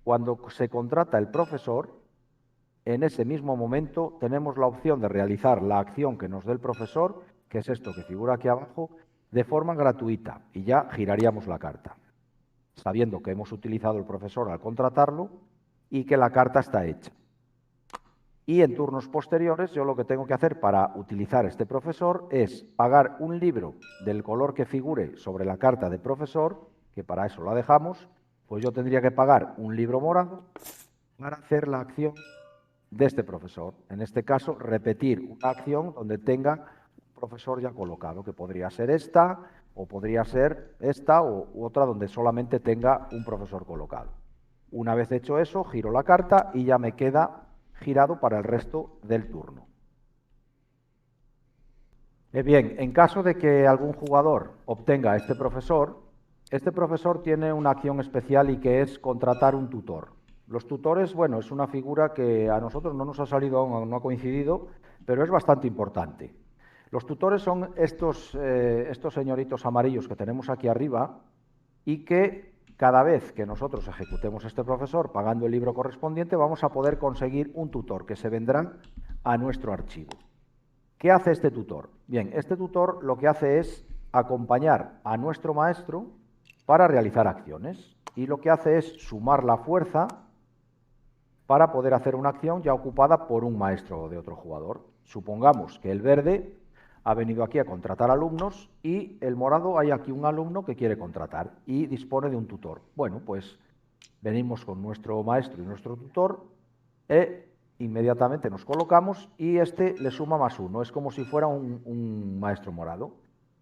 Speaker 2: Cuando se contrata el profesor, en ese mismo momento tenemos la opción de realizar la acción que nos dé el profesor, que es esto que figura aquí abajo, de forma gratuita, y ya giraríamos la carta, sabiendo que hemos utilizado el profesor al contratarlo y que la carta está hecha. Y en turnos posteriores, yo lo que tengo que hacer para utilizar este profesor es pagar un libro del color que figure sobre la carta de profesor, que para eso la dejamos, pues yo tendría que pagar un libro morado para hacer la acción de este profesor. En este caso, repetir una acción donde tenga un profesor ya colocado, que podría ser esta, o podría ser esta, u otra donde solamente tenga un profesor colocado. Una vez hecho eso, giro la carta y ya me queda girado para el resto del turno. Bien, en caso de que algún jugador obtenga este profesor tiene una acción especial y que es contratar un tutor. Los tutores, bueno, es una figura que a nosotros no nos ha salido aún, no ha coincidido, pero es bastante importante. Los tutores son estos señoritos amarillos que tenemos aquí arriba y que cada vez que nosotros ejecutemos este profesor pagando el libro correspondiente vamos a poder conseguir un tutor que se vendrá a nuestro archivo. ¿Qué hace este tutor? Bien, este tutor lo que hace es acompañar a nuestro maestro para realizar acciones y lo que hace es sumar la fuerza para poder hacer una acción ya ocupada por un maestro de otro jugador. Supongamos que el verde ha venido aquí a contratar alumnos y el morado hay aquí un alumno que quiere contratar y dispone de un tutor. Bueno, pues venimos con nuestro maestro y nuestro tutor e inmediatamente nos colocamos y este le suma +1. Es como si fuera un maestro morado.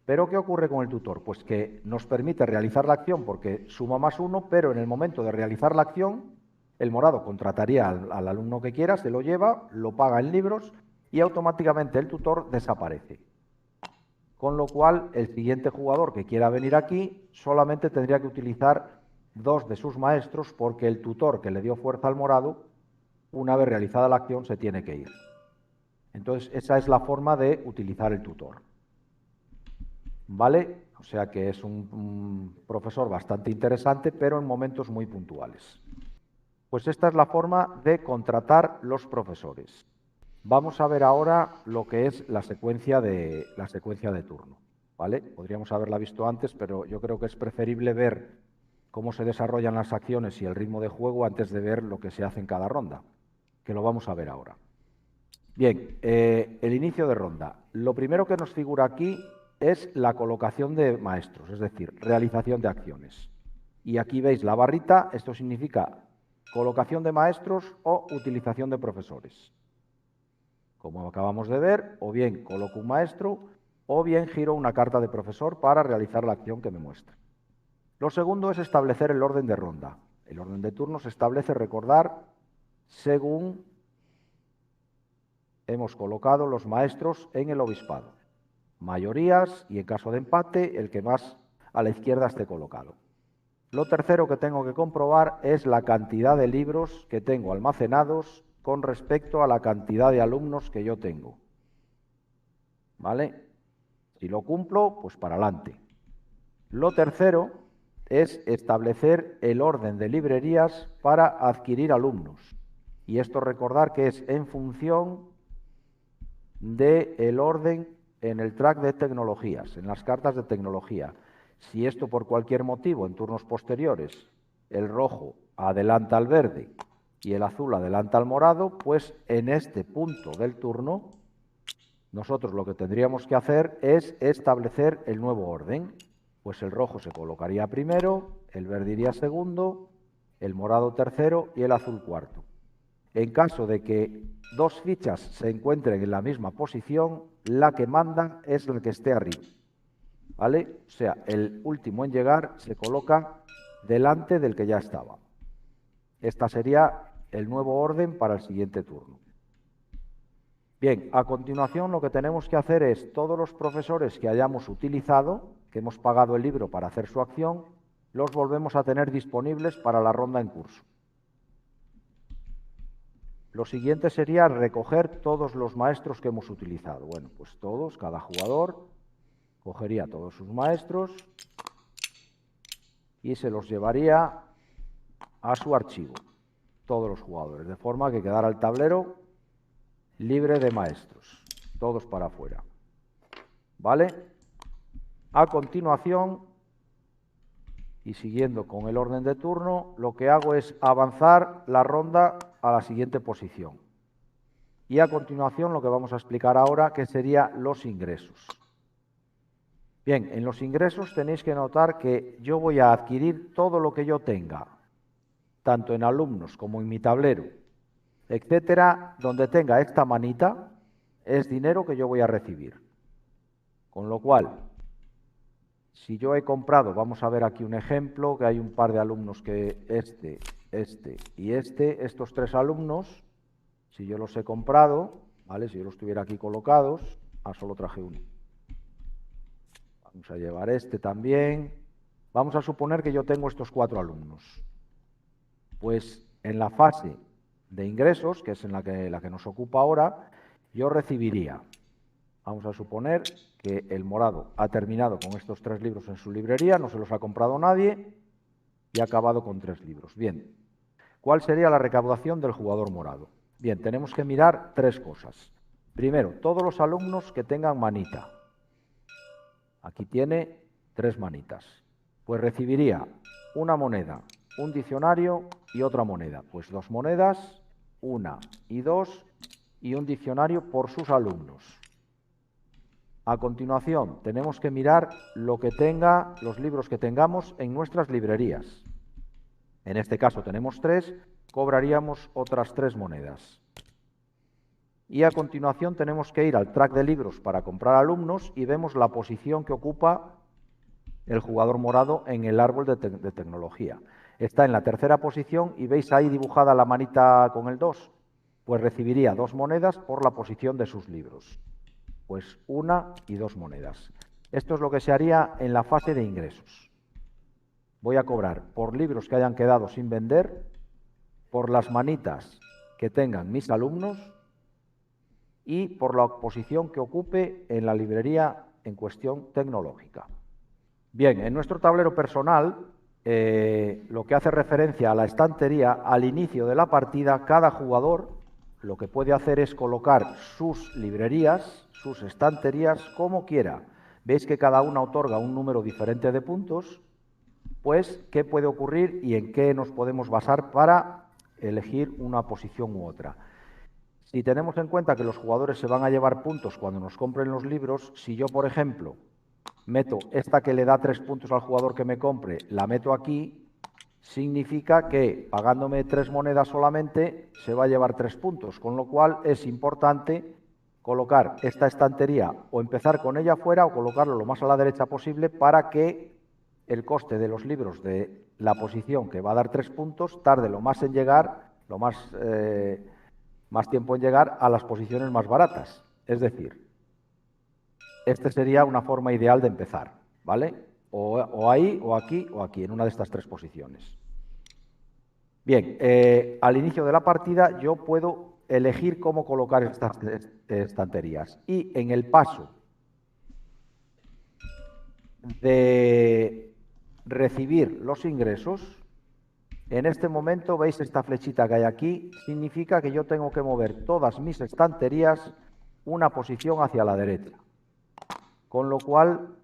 Speaker 2: ¿Pero qué ocurre con el tutor? Pues que nos permite realizar la acción porque suma +1, pero en el momento de realizar la acción, el morado contrataría al alumno que quiera, se lo lleva, lo paga en libros y automáticamente el tutor desaparece. Con lo cual, el siguiente jugador que quiera venir aquí solamente tendría que utilizar 2 de sus maestros porque el tutor que le dio fuerza al morado, una vez realizada la acción, se tiene que ir. Entonces, esa es la forma de utilizar el tutor. ¿Vale? O sea que es un profesor bastante interesante, pero en momentos muy puntuales. Pues esta es la forma de contratar los profesores. Vamos a ver ahora lo que es la secuencia de turno, ¿vale? Podríamos haberla visto antes, pero yo creo que es preferible ver cómo se desarrollan las acciones y el ritmo de juego antes de ver lo que se hace en cada ronda, que lo vamos a ver ahora. Bien, el inicio de ronda. Lo primero que nos figura aquí es la colocación de maestros, es decir, realización de acciones. Y aquí veis la barrita, esto significa colocación de maestros o utilización de profesores. Como acabamos de ver, o bien coloco un maestro o bien giro una carta de profesor para realizar la acción que me muestra. Lo segundo es establecer el orden de ronda. El orden de turno se establece, recordar, según hemos colocado los maestros en el obispado. Mayorías y en caso de empate, el que más a la izquierda esté colocado. Lo tercero que tengo que comprobar es la cantidad de libros que tengo almacenados con respecto a la cantidad de alumnos que yo tengo. ¿Vale? Si lo cumplo, pues para adelante. Lo tercero es establecer el orden de librerías para adquirir alumnos. Y esto recordar que es en función del orden en el track de tecnologías, en las cartas de tecnología. Si esto por cualquier motivo en turnos posteriores el rojo adelanta al verde y el azul adelanta al morado, pues en este punto del turno nosotros lo que tendríamos que hacer es establecer el nuevo orden. Pues el rojo se colocaría primero, el verde iría segundo, el morado tercero y el azul cuarto. En caso de que dos fichas se encuentren en la misma posición, la que manda es la que esté arriba, ¿vale? O sea, el último en llegar se coloca delante del que ya estaba. Esta sería el nuevo orden para el siguiente turno. Bien, a continuación lo que tenemos que hacer es todos los profesores que hayamos utilizado, que hemos pagado el libro para hacer su acción, los volvemos a tener disponibles para la ronda en curso. Lo siguiente sería recoger todos los maestros que hemos utilizado. Bueno, pues todos, cada jugador cogería todos sus maestros y se los llevaría a su archivo, todos los jugadores, de forma que quedara el tablero libre de maestros, todos para afuera. ¿Vale? A continuación, y siguiendo con el orden de turno, lo que hago es avanzar la ronda a la siguiente posición. Y a continuación lo que vamos a explicar ahora, que serían los ingresos. Bien, en los ingresos tenéis que notar que yo voy a adquirir todo lo que yo tenga, tanto en alumnos como en mi tablero, etcétera, donde tenga esta manita, es dinero que yo voy a recibir. Con lo cual, si yo he comprado, vamos a ver aquí un ejemplo, que hay un par de alumnos que este y estos tres alumnos, si yo los he comprado, ¿vale? Si yo los tuviera aquí colocados, solo traje uno. Vamos a llevar este también. Vamos a suponer que yo tengo estos 4 alumnos. Pues en la fase de ingresos, que es en la que nos ocupa ahora, yo recibiría, vamos a suponer que el morado ha terminado con estos 3 libros en su librería, no se los ha comprado nadie y ha acabado con 3 libros. Bien, ¿cuál sería la recaudación del jugador morado? Bien, tenemos que mirar 3 cosas. Primero, todos los alumnos que tengan manita. Aquí tiene 3 manitas. Pues recibiría una moneda, un diccionario y otra moneda. Pues 2 monedas, 1 y 2, y un diccionario por sus alumnos. A continuación, tenemos que mirar los libros que tengamos en nuestras librerías. En este caso tenemos 3, cobraríamos otras 3 monedas. Y a continuación tenemos que ir al track de libros para comprar alumnos y vemos la posición que ocupa el jugador morado en el árbol de tecnología. Está en la 3ª posición y veis ahí dibujada la manita con el 2. Pues recibiría 2 monedas por la posición de sus libros. Pues 1 y 2 monedas. Esto es lo que se haría en la fase de ingresos. Voy a cobrar por libros que hayan quedado sin vender, por las manitas que tengan mis alumnos y por la posición que ocupe en la librería en cuestión tecnológica. Bien, en nuestro tablero personal, lo que hace referencia a la estantería, al inicio de la partida, cada jugador lo que puede hacer es colocar sus librerías, sus estanterías, como quiera. Veis que cada una otorga un número diferente de puntos. Pues, ¿qué puede ocurrir y en qué nos podemos basar para elegir una posición u otra? Si tenemos en cuenta que los jugadores se van a llevar puntos cuando nos compren los libros, si yo, por ejemplo, meto esta que le da 3 puntos al jugador que me compre, la meto aquí, significa que pagándome 3 monedas solamente se va a llevar 3 puntos, con lo cual es importante colocar esta estantería o empezar con ella fuera o colocarlo lo más a la derecha posible para que el coste de los libros de la posición que va a dar 3 puntos tarde lo más en llegar, más tiempo en llegar a las posiciones más baratas. Es decir, esta sería una forma ideal de empezar, ¿vale? O ahí, o aquí, en una de estas 3 posiciones. Bien, al inicio de la partida yo puedo elegir cómo colocar estas estanterías. Y en el paso de recibir los ingresos, en este momento, veis esta flechita que hay aquí, significa que yo tengo que mover todas mis estanterías una posición hacia la derecha. Con lo cual,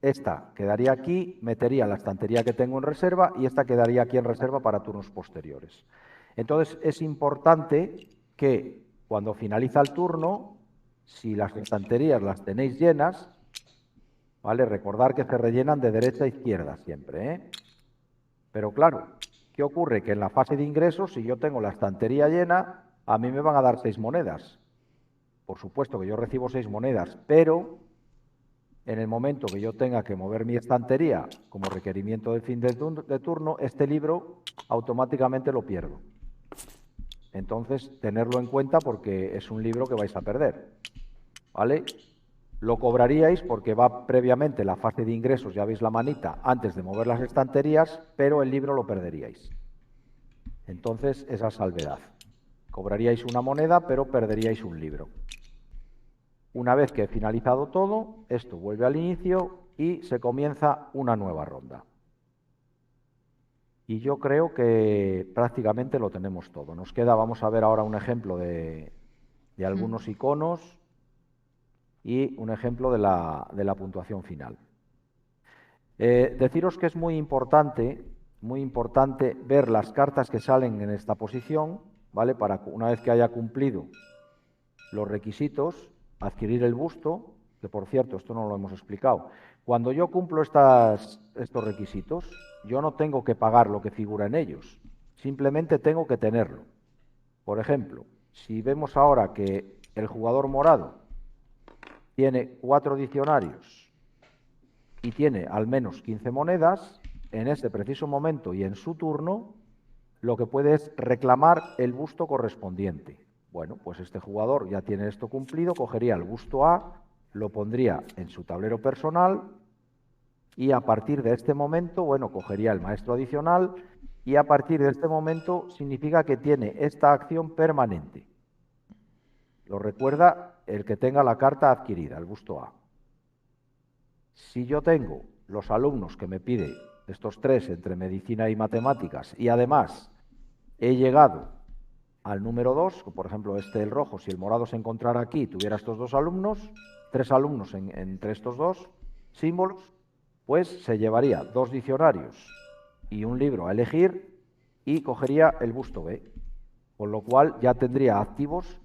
Speaker 2: esta quedaría aquí, metería la estantería que tengo en reserva y esta quedaría aquí en reserva para turnos posteriores. Entonces, es importante que cuando finaliza el turno, si las estanterías las tenéis llenas, ¿vale? Recordar que se rellenan de derecha a izquierda siempre, ¿eh? Pero claro, ¿qué ocurre? Que en la fase de ingresos, si yo tengo la estantería llena, a mí me van a dar 6 monedas. Por supuesto que yo recibo 6 monedas, pero en el momento que yo tenga que mover mi estantería como requerimiento del fin de turno, este libro automáticamente lo pierdo. Entonces, tenerlo en cuenta porque es un libro que vais a perder, ¿vale? Lo cobraríais porque va previamente la fase de ingresos, ya veis la manita, antes de mover las estanterías, pero el libro lo perderíais. Entonces, esa salvedad. Cobraríais una moneda, pero perderíais un libro. Una vez que he finalizado todo, esto vuelve al inicio y se comienza una nueva ronda. Y yo creo que prácticamente lo tenemos todo. Nos queda, vamos a ver ahora un ejemplo de algunos iconos y un ejemplo de la puntuación final. Deciros que es muy importante ver las cartas que salen en esta posición, ¿vale? Para una vez que haya cumplido los requisitos, adquirir el busto, que por cierto, esto no lo hemos explicado. Cuando yo cumplo estos requisitos, yo no tengo que pagar lo que figura en ellos, simplemente tengo que tenerlo. Por ejemplo, si vemos ahora que el jugador morado tiene 4 diccionarios y tiene al menos 15 monedas, en ese preciso momento y en su turno, lo que puede es reclamar el busto correspondiente. Bueno, pues este jugador ya tiene esto cumplido, cogería el busto A, lo pondría en su tablero personal y a partir de este momento, bueno, cogería el maestro adicional y a partir de este momento significa que tiene esta acción permanente. Lo recuerda el que tenga la carta adquirida, el busto A. Si yo tengo los alumnos que me pide estos 3 entre medicina y matemáticas y además he llegado al número 2, por ejemplo el rojo, si el morado se encontrara aquí, tuviera estos 2 alumnos, 3 alumnos entre estos 2 símbolos, pues se llevaría 2 diccionarios y un libro a elegir y cogería el busto B, con lo cual ya tendría activos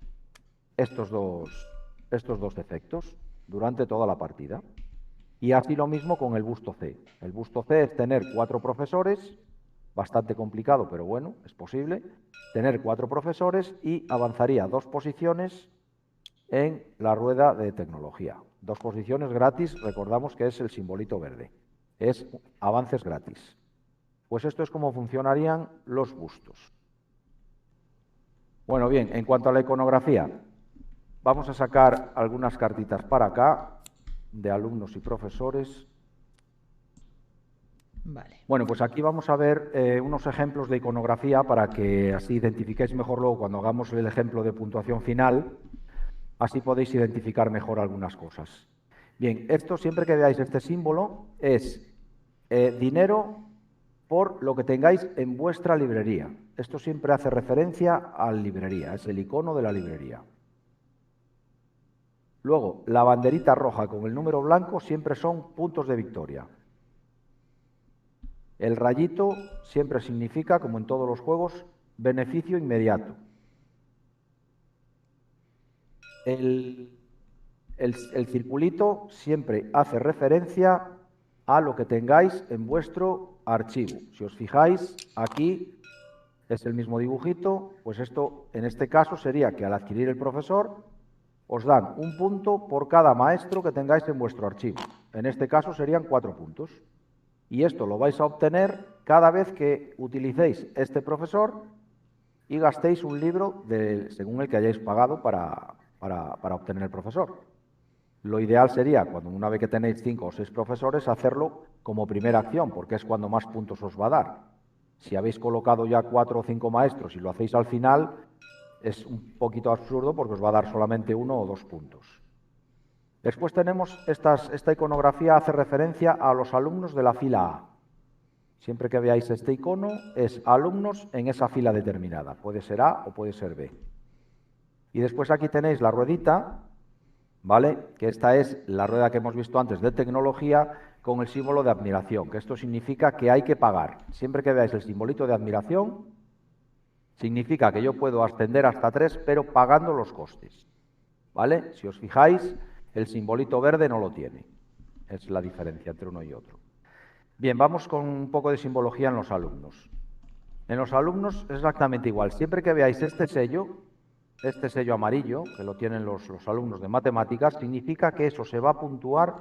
Speaker 2: estos dos efectos durante toda la partida. Y así lo mismo con el busto C. El busto C es tener 4 profesores, bastante complicado, pero bueno, es posible, tener 4 profesores y avanzaría 2 posiciones en la rueda de tecnología. 2 posiciones gratis, recordamos que es el simbolito verde, es avances gratis. Pues esto es como funcionarían los bustos. Bueno, bien, en cuanto a la iconografía, vamos a sacar algunas cartitas para acá, de alumnos y profesores.
Speaker 1: Vale.
Speaker 2: Bueno, pues aquí vamos a ver unos ejemplos de iconografía para que así identifiquéis mejor luego cuando hagamos el ejemplo de puntuación final, así podéis identificar mejor algunas cosas. Bien, esto siempre que veáis este símbolo es dinero por lo que tengáis en vuestra librería. Esto siempre hace referencia a la librería, es el icono de la librería. Luego, la banderita roja con el número blanco siempre son puntos de victoria. El rayito siempre significa, como en todos los juegos, beneficio inmediato. El circulito siempre hace referencia a lo que tengáis en vuestro archivo. Si os fijáis, aquí es el mismo dibujito, pues esto en este caso sería que al adquirir el profesor os dan un punto por cada maestro que tengáis en vuestro archivo. En este caso serían 4 puntos. Y esto lo vais a obtener cada vez que utilicéis este profesor y gastéis un libro según el que hayáis pagado para obtener el profesor. Lo ideal sería, cuando una vez que tenéis 5 o 6 profesores, hacerlo como primera acción, porque es cuando más puntos os va a dar. Si habéis colocado ya 4 o 5 maestros y lo hacéis al final, es un poquito absurdo porque os va a dar solamente 1 o 2 puntos. Después tenemos esta iconografía, hace referencia a los alumnos de la fila A. Siempre que veáis este icono, es alumnos en esa fila determinada. Puede ser A o puede ser B. Y después aquí tenéis la ruedita, ¿vale? Que esta es la rueda que hemos visto antes de tecnología con el símbolo de admiración, que esto significa que hay que pagar. Siempre que veáis el simbolito de admiración, significa que yo puedo ascender hasta 3, pero pagando los costes, ¿vale? Si os fijáis, el simbolito verde no lo tiene. Es la diferencia entre uno y otro. Bien, vamos con un poco de simbología en los alumnos. En los alumnos es exactamente igual. Siempre que veáis este sello amarillo, que lo tienen los alumnos de matemáticas, significa que eso se va a puntuar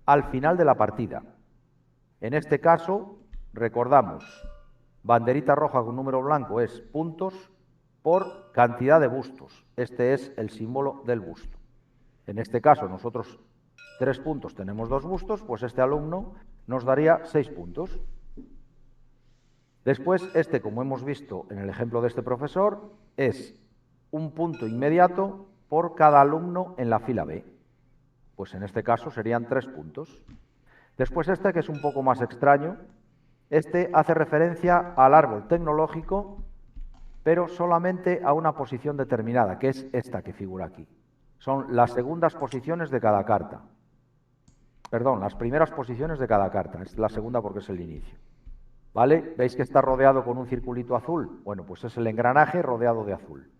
Speaker 2: al final de la partida. En este caso, recordamos, banderita roja con número blanco es puntos por cantidad de bustos. Este es el símbolo del busto. En este caso, nosotros 3 puntos tenemos 2 bustos, pues este alumno nos daría 6 puntos. Después, como hemos visto en el ejemplo de este profesor, es un punto inmediato por cada alumno en la fila B. Pues en este caso serían 3 puntos. Después que es un poco más extraño, hace referencia al árbol tecnológico, pero solamente a una posición determinada, que es esta que figura aquí. Son las segundas posiciones de cada carta. Perdón, las primeras posiciones de cada carta. Es la segunda porque es el inicio. ¿Vale? ¿Veis que está rodeado con un circulito azul? Bueno, pues es el engranaje rodeado de azul.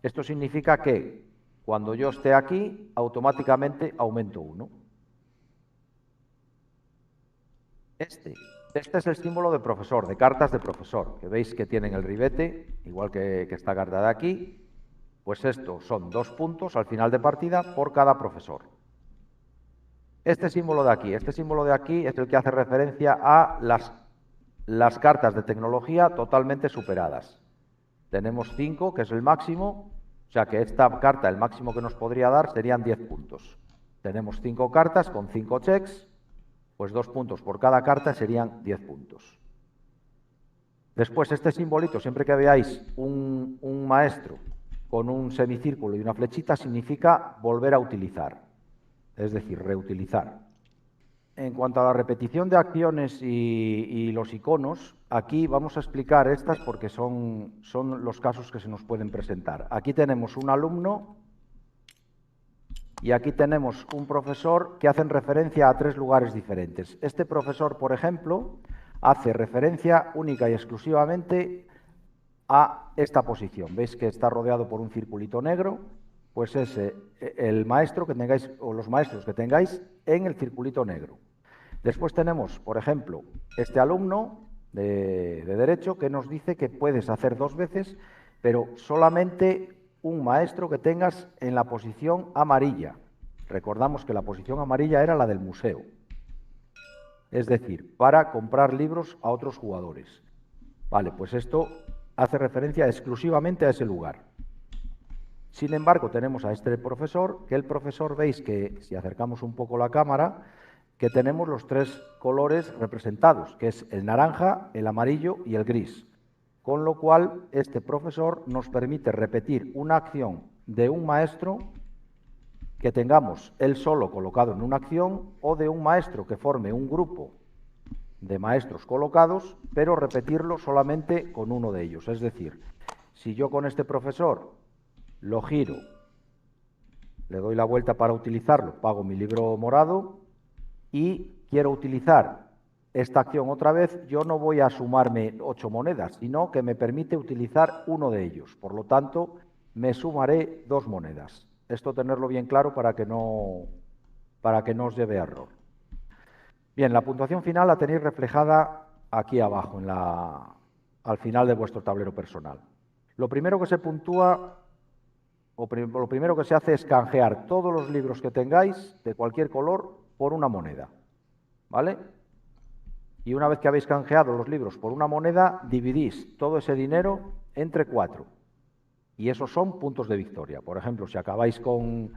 Speaker 2: Esto significa que cuando yo esté aquí, automáticamente aumento 1. Este es el símbolo de profesor, de cartas de profesor, que veis que tienen el ribete, igual que esta carta de aquí. Pues esto son 2 puntos al final de partida por cada profesor. Este símbolo de aquí es el que hace referencia a las cartas de tecnología totalmente superadas. Tenemos 5, que es el máximo, o sea que esta carta, el máximo que nos podría dar serían 10 puntos. Tenemos 5 cartas con 5 checks, pues 2 puntos por cada carta serían 10 puntos. Después, este simbolito, siempre que veáis un maestro con un semicírculo y una flechita, significa volver a utilizar, es decir, reutilizar. En cuanto a la repetición de acciones y los iconos, aquí vamos a explicar estas porque son los casos que se nos pueden presentar. Aquí tenemos un alumno y aquí tenemos un profesor que hacen referencia a 3 lugares diferentes. Este profesor, por ejemplo, hace referencia única y exclusivamente a esta posición. ¿Veis que está rodeado por un circulito negro? Pues es el maestro que tengáis, o los maestros que tengáis en el circulito negro. Después tenemos, por ejemplo, este alumno de Derecho que nos dice que puedes hacer 2 veces, pero solamente un maestro que tengas en la posición amarilla. Recordamos que la posición amarilla era la del museo. Es decir, para comprar libros a otros jugadores. Vale, pues esto hace referencia exclusivamente a ese lugar. Sin embargo, tenemos a este profesor, que el profesor, veis que si acercamos un poco la cámara, que tenemos los 3 colores representados, que es el naranja, el amarillo y el gris. Con lo cual, este profesor nos permite repetir una acción de un maestro que tengamos él solo colocado en una acción o de un maestro que forme un grupo de maestros colocados, pero repetirlo solamente con uno de ellos. Es decir, si yo con este profesor lo giro, le doy la vuelta para utilizarlo, pago mi libro morado y quiero utilizar esta acción otra vez, yo no voy a sumarme 8 monedas, sino que me permite utilizar uno de ellos. Por lo tanto, me sumaré 2 monedas. Esto tenerlo bien claro para que no os lleve a error. Bien, la puntuación final la tenéis reflejada aquí abajo, al final de vuestro tablero personal. Lo primero que se puntúa, lo primero que se hace es canjear todos los libros que tengáis, de cualquier color, por una moneda. ¿Vale? Y una vez que habéis canjeado los libros por una moneda, dividís todo ese dinero entre 4. Y esos son puntos de victoria. Por ejemplo, si acabáis con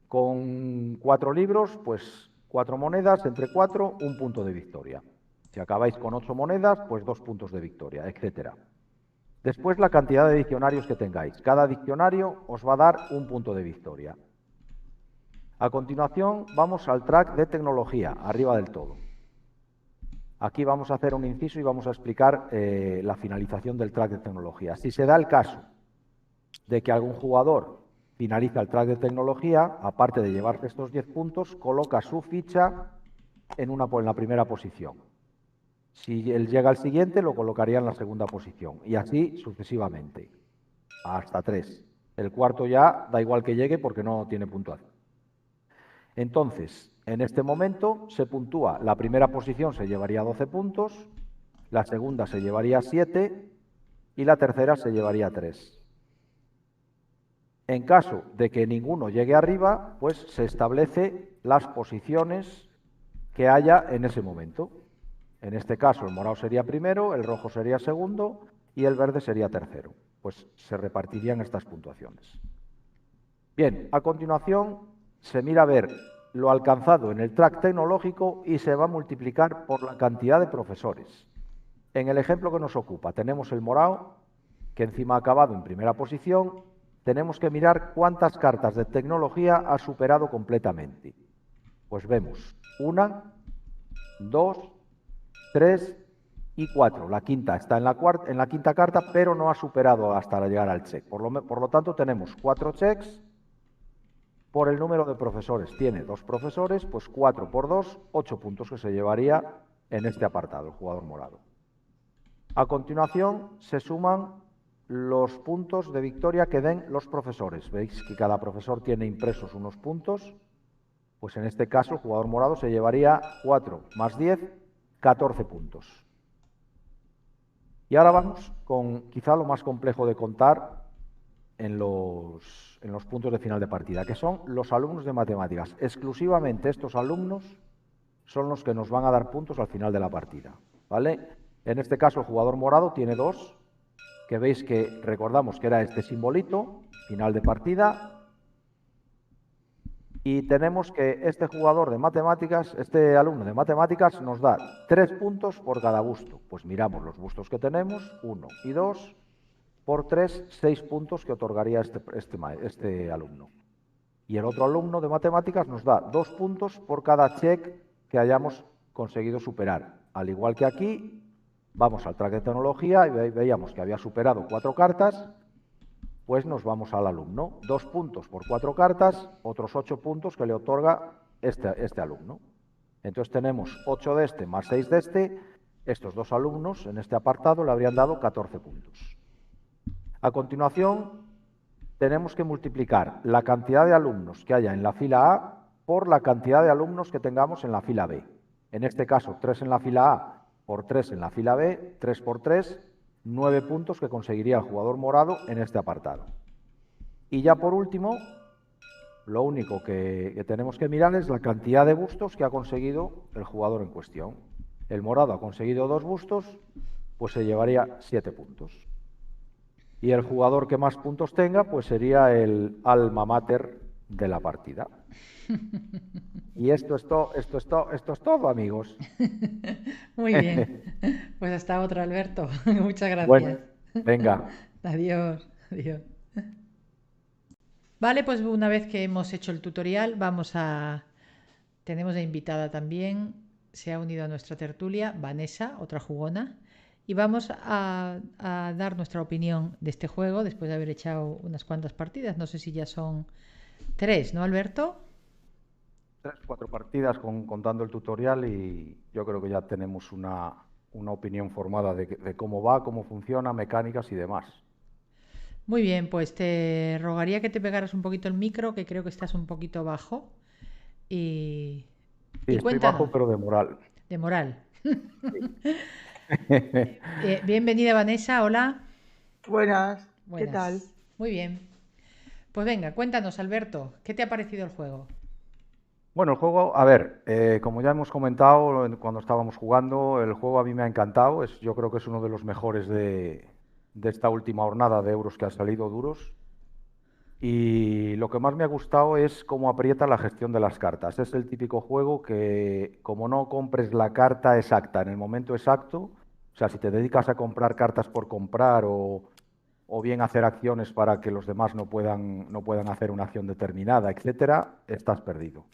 Speaker 2: 4 libros, pues 4 monedas entre 4, un punto de victoria. Si acabáis con 8 monedas, pues 2 puntos de victoria, etc. Después, la cantidad de diccionarios que tengáis. Cada diccionario os va a dar un punto de victoria. A continuación, vamos al track de tecnología, arriba del todo. Aquí vamos a hacer un inciso y vamos a explicar la finalización del track de tecnología. Si se da el caso de que algún jugador finaliza el track de tecnología, aparte de llevarse estos 10 puntos, coloca su ficha en la primera posición. Si él llega al siguiente, lo colocaría en la segunda posición, y así sucesivamente, hasta 3. El cuarto ya da igual que llegue porque no tiene puntuación. Entonces, en este momento se puntúa. La primera posición se llevaría 12 puntos, la segunda se llevaría 7 y la tercera se llevaría 3. En caso de que ninguno llegue arriba, pues se establece las posiciones que haya en ese momento. En este caso el morado sería primero, el rojo sería segundo y el verde sería tercero. Pues se repartirían estas puntuaciones. Bien, a continuación se mira a ver lo alcanzado en el track tecnológico y se va a multiplicar por la cantidad de profesores. En el ejemplo que nos ocupa tenemos el morado, que encima ha acabado en primera posición. Tenemos que mirar cuántas cartas de tecnología ha superado completamente. Pues vemos 1, 2, 3 y 4. La quinta está en la quinta carta, pero no ha superado hasta llegar al check. Por lo tanto, tenemos 4 checks por el número de profesores. Tiene 2 profesores, pues 4 por 2, 8 puntos que se llevaría en este apartado el jugador morado. A continuación, se suman los puntos de victoria que den los profesores. Veis que cada profesor tiene impresos unos puntos. Pues en este caso el jugador morado se llevaría 4 más 10, 14 puntos. Y ahora vamos con quizá lo más complejo de contar en los puntos de final de partida, que son los alumnos de matemáticas. Exclusivamente estos alumnos son los que nos van a dar puntos al final de la partida, ¿vale? En este caso el jugador morado tiene 2, que veis que recordamos que era este simbolito, final de partida. Y tenemos que este jugador de matemáticas, este alumno de matemáticas, nos da 3 puntos por cada busto. Pues miramos los bustos que tenemos, 1 y 2, por 3, 6 puntos que otorgaría este alumno. Y el otro alumno de matemáticas nos da 2 puntos por cada check que hayamos conseguido superar. Al igual que aquí, vamos al track de tecnología y veíamos que había superado 4 cartas, pues nos vamos al alumno. 2 puntos por 4 cartas, otros 8 puntos que le otorga este alumno. Entonces tenemos 8 de este más 6 de este. Estos 2 alumnos en este apartado le habrían dado 14 puntos. A continuación, tenemos que multiplicar la cantidad de alumnos que haya en la fila A por la cantidad de alumnos que tengamos en la fila B. En este caso, 3 en la fila A por 3 en la fila B, 3 por 3, 9 puntos que conseguiría el jugador morado en este apartado. Y ya por último, lo único que tenemos que mirar es la cantidad de bustos que ha conseguido el jugador en cuestión. El morado ha conseguido 2 bustos, pues se llevaría 7 puntos. Y el jugador que más puntos tenga, pues sería el alma mater de la partida. Y esto es todo, amigos.
Speaker 1: Muy bien. Pues hasta otra, Alberto. Muchas gracias.
Speaker 2: Bueno, venga.
Speaker 1: Adiós. Adiós. Vale, pues una vez que hemos hecho el tutorial, tenemos de invitada también, se ha unido a nuestra tertulia, Vanessa, otra jugona, y vamos a dar nuestra opinión de este juego después de haber echado unas cuantas partidas. No sé si ya son 3, ¿no, Alberto?
Speaker 2: 3, 4 partidas contando el tutorial y yo creo que ya tenemos una opinión formada de cómo va, cómo funciona, mecánicas y demás.
Speaker 1: Muy bien, pues te rogaría que te pegaras un poquito el micro, que creo que estás un poquito bajo.
Speaker 2: Sí,
Speaker 1: y
Speaker 2: estoy
Speaker 1: cuéntanos.
Speaker 2: bajo, pero de moral.
Speaker 1: De moral. Bienvenida, Vanessa, hola.
Speaker 3: Buenas, ¿qué
Speaker 1: Buenas.
Speaker 3: tal?
Speaker 1: Muy bien. Pues venga, cuéntanos, Alberto, ¿qué te ha parecido el juego?
Speaker 2: Bueno, el juego, a ver, como ya hemos comentado cuando estábamos jugando, el juego a mí me ha encantado. Yo creo que es uno de los mejores de esta última jornada de euros que han salido duros. Y lo que más me ha gustado es cómo aprieta la gestión de las cartas. Es el típico juego que, como no compres la carta exacta en el momento exacto, o sea, si te dedicas a comprar cartas por comprar o bien hacer acciones para que los demás no puedan hacer una acción determinada, etcétera, estás perdido.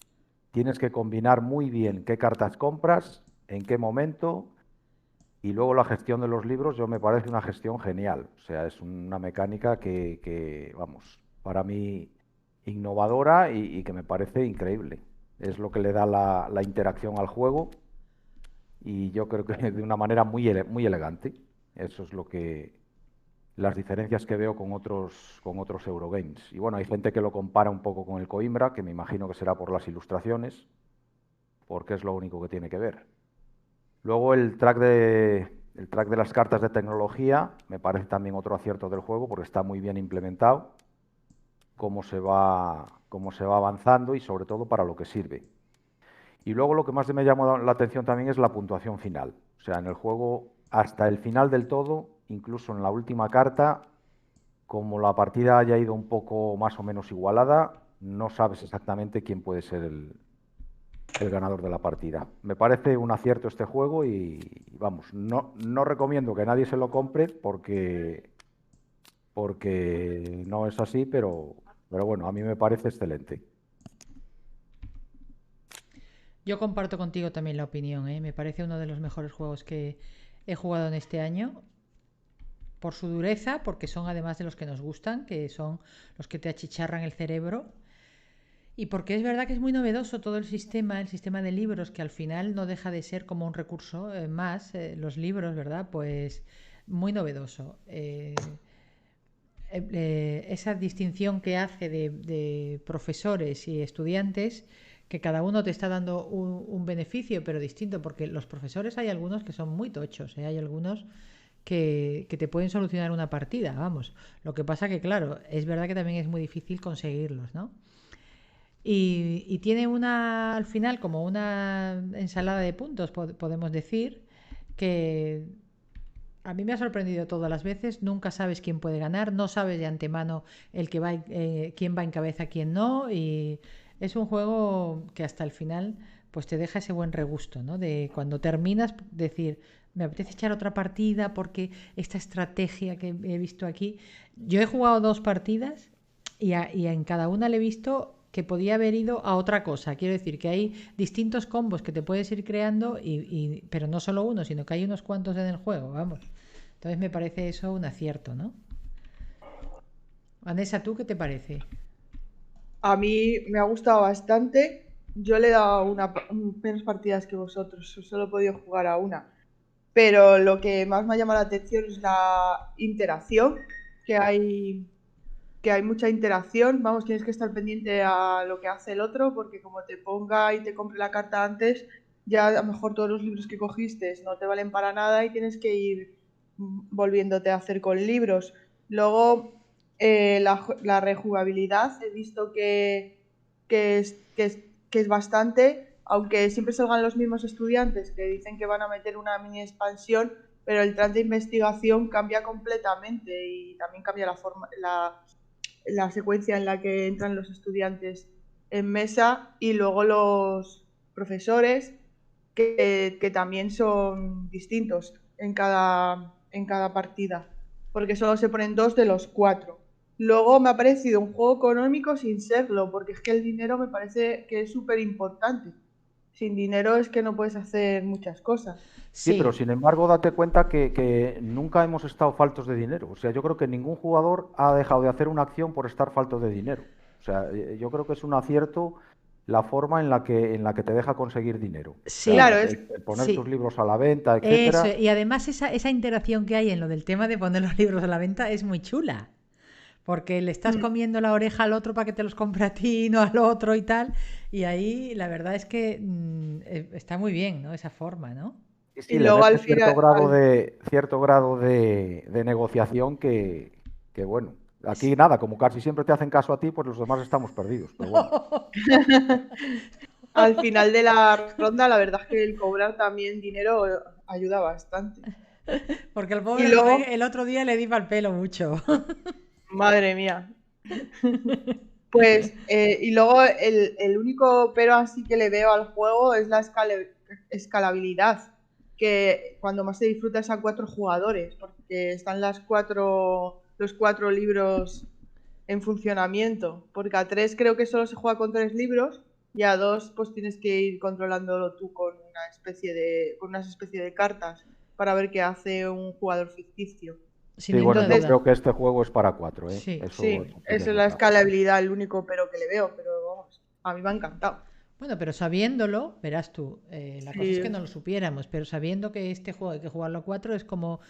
Speaker 2: Tienes que combinar muy bien qué cartas compras, en qué momento, y luego la gestión de los libros me parece una gestión genial. O sea, es una mecánica que vamos, para mí innovadora y que me parece increíble. Es lo que le da la interacción al juego y yo creo que de una manera muy elegante. Eso es las diferencias que veo con otros Eurogames. Y bueno, hay gente que lo compara un poco con el Coimbra, que me imagino que será por las ilustraciones, porque es lo único que tiene que ver. Luego el track de las cartas de tecnología me parece también otro acierto del juego, porque está muy bien implementado, cómo se va avanzando y sobre todo para lo que sirve. Y luego lo que más me llamó la atención también es la puntuación final. O sea, en el juego, hasta el final del todo, incluso en la última carta, como la partida haya ido un poco más o menos igualada, no sabes exactamente quién puede ser el ganador de la partida. Me parece un acierto este juego y vamos, no recomiendo que nadie se lo compre porque no es así, pero bueno, a mí me parece excelente.
Speaker 1: Yo comparto contigo también la opinión, ¿eh? Me parece uno de los mejores juegos que he jugado en este año por su dureza, porque son además de los que nos gustan, que son los que te achicharran el cerebro. Y porque es verdad que es muy novedoso todo el sistema de libros, que al final no deja de ser como un recurso más, los libros, ¿verdad? Pues muy novedoso. Esa distinción que hace de profesores y estudiantes, que cada uno te está dando un beneficio, pero distinto, porque los profesores hay algunos que son muy tochos, ¿eh? Hay algunos que te pueden solucionar una partida, vamos. Lo que pasa que, claro, es verdad que también es muy difícil conseguirlos, ¿no? Y tiene al final como una ensalada de puntos, podemos decir, que a mí me ha sorprendido todas las veces. Nunca sabes quién puede ganar, no sabes de antemano quién va en cabeza, quién no. Y es un juego que hasta el final pues te deja ese buen regusto, ¿no? De cuando terminas decir, me apetece echar otra partida porque esta estrategia que he visto aquí. Yo he jugado 2 partidas y en cada una le he visto que podía haber ido a otra cosa. Quiero decir que hay distintos combos que te puedes ir creando, pero no solo uno, sino que hay unos cuantos en el juego, vamos. Entonces me parece eso un acierto, ¿no? Vanessa, ¿tú qué te parece?
Speaker 3: A mí me ha gustado bastante. Yo le he dado menos partidas que vosotros, solo he podido jugar a una. Pero lo que más me ha llamado la atención es la interacción, que hay, que hay mucha interacción. Vamos, tienes que estar pendiente a lo que hace el otro, porque como te ponga y te compre la carta antes, ya a lo mejor todos los libros que cogiste no te valen para nada y tienes que ir volviéndote a hacer con libros. Luego, la rejugabilidad, he visto que es bastante, aunque siempre salgan los mismos estudiantes que dicen que van a meter una mini expansión, pero el track de investigación cambia completamente y también cambia la secuencia en la que entran los estudiantes en mesa y luego los profesores que también son distintos en cada partida, porque solo se ponen 2 de los 4. Luego me ha parecido un juego económico sin serlo, porque es que el dinero me parece que es súper importante. Sin dinero es que no puedes hacer muchas cosas.
Speaker 2: Sí, pero
Speaker 1: Sí,
Speaker 2: sin embargo, date cuenta que nunca hemos estado faltos de dinero. O sea, yo creo que ningún jugador ha dejado de hacer una acción por estar falto de dinero. O sea, yo creo que es un acierto la forma en la que te deja conseguir dinero. O sea,
Speaker 3: Claro,
Speaker 1: sí,
Speaker 2: el poner tus
Speaker 1: sí.
Speaker 2: libros a la venta,
Speaker 1: Eso,
Speaker 2: etcétera.
Speaker 1: y además esa interacción que hay en lo del tema de poner los libros a la venta es muy chula. Porque le estás comiendo la oreja al otro para que te los compre a ti, no al otro y tal. Y ahí la verdad es que está muy bien, ¿no? Esa forma, ¿no?
Speaker 2: Sí,
Speaker 3: y
Speaker 2: sí, le
Speaker 3: luego al
Speaker 2: mete
Speaker 3: final,
Speaker 2: cierto grado de negociación que, bueno, aquí nada, como casi siempre te hacen caso a ti, pues los demás estamos perdidos, pero bueno.
Speaker 3: al final de la ronda, la verdad es que el cobrar también dinero ayuda bastante.
Speaker 1: Porque el
Speaker 3: Y
Speaker 1: pobre Rubén
Speaker 3: luego,
Speaker 1: el otro día le di el pelo mucho.
Speaker 3: madre mía. Pues, y luego el único pero así que le veo al juego es la escalabilidad, que cuando más se disfruta es a 4 jugadores, porque están los 4 libros en funcionamiento, porque a 3 creo que solo se juega con 3 libros y a 2 pues tienes que ir controlándolo tú con una especie de cartas para ver qué hace un jugador ficticio.
Speaker 1: sin
Speaker 2: Sí, bueno,
Speaker 1: ninguna
Speaker 2: yo
Speaker 1: duda.
Speaker 2: creo que este juego es para 4, ¿eh?
Speaker 1: Sí.
Speaker 2: Eso
Speaker 3: Sí,
Speaker 2: tienes
Speaker 3: esa es la
Speaker 2: nota.
Speaker 3: escalabilidad, el único pero que le veo, pero vamos, a mí me ha encantado.
Speaker 1: Bueno, pero sabiéndolo, verás tú, la cosa es que no
Speaker 3: Sí,
Speaker 1: lo supiéramos, pero sabiendo que este juego hay que jugarlo a 4 es como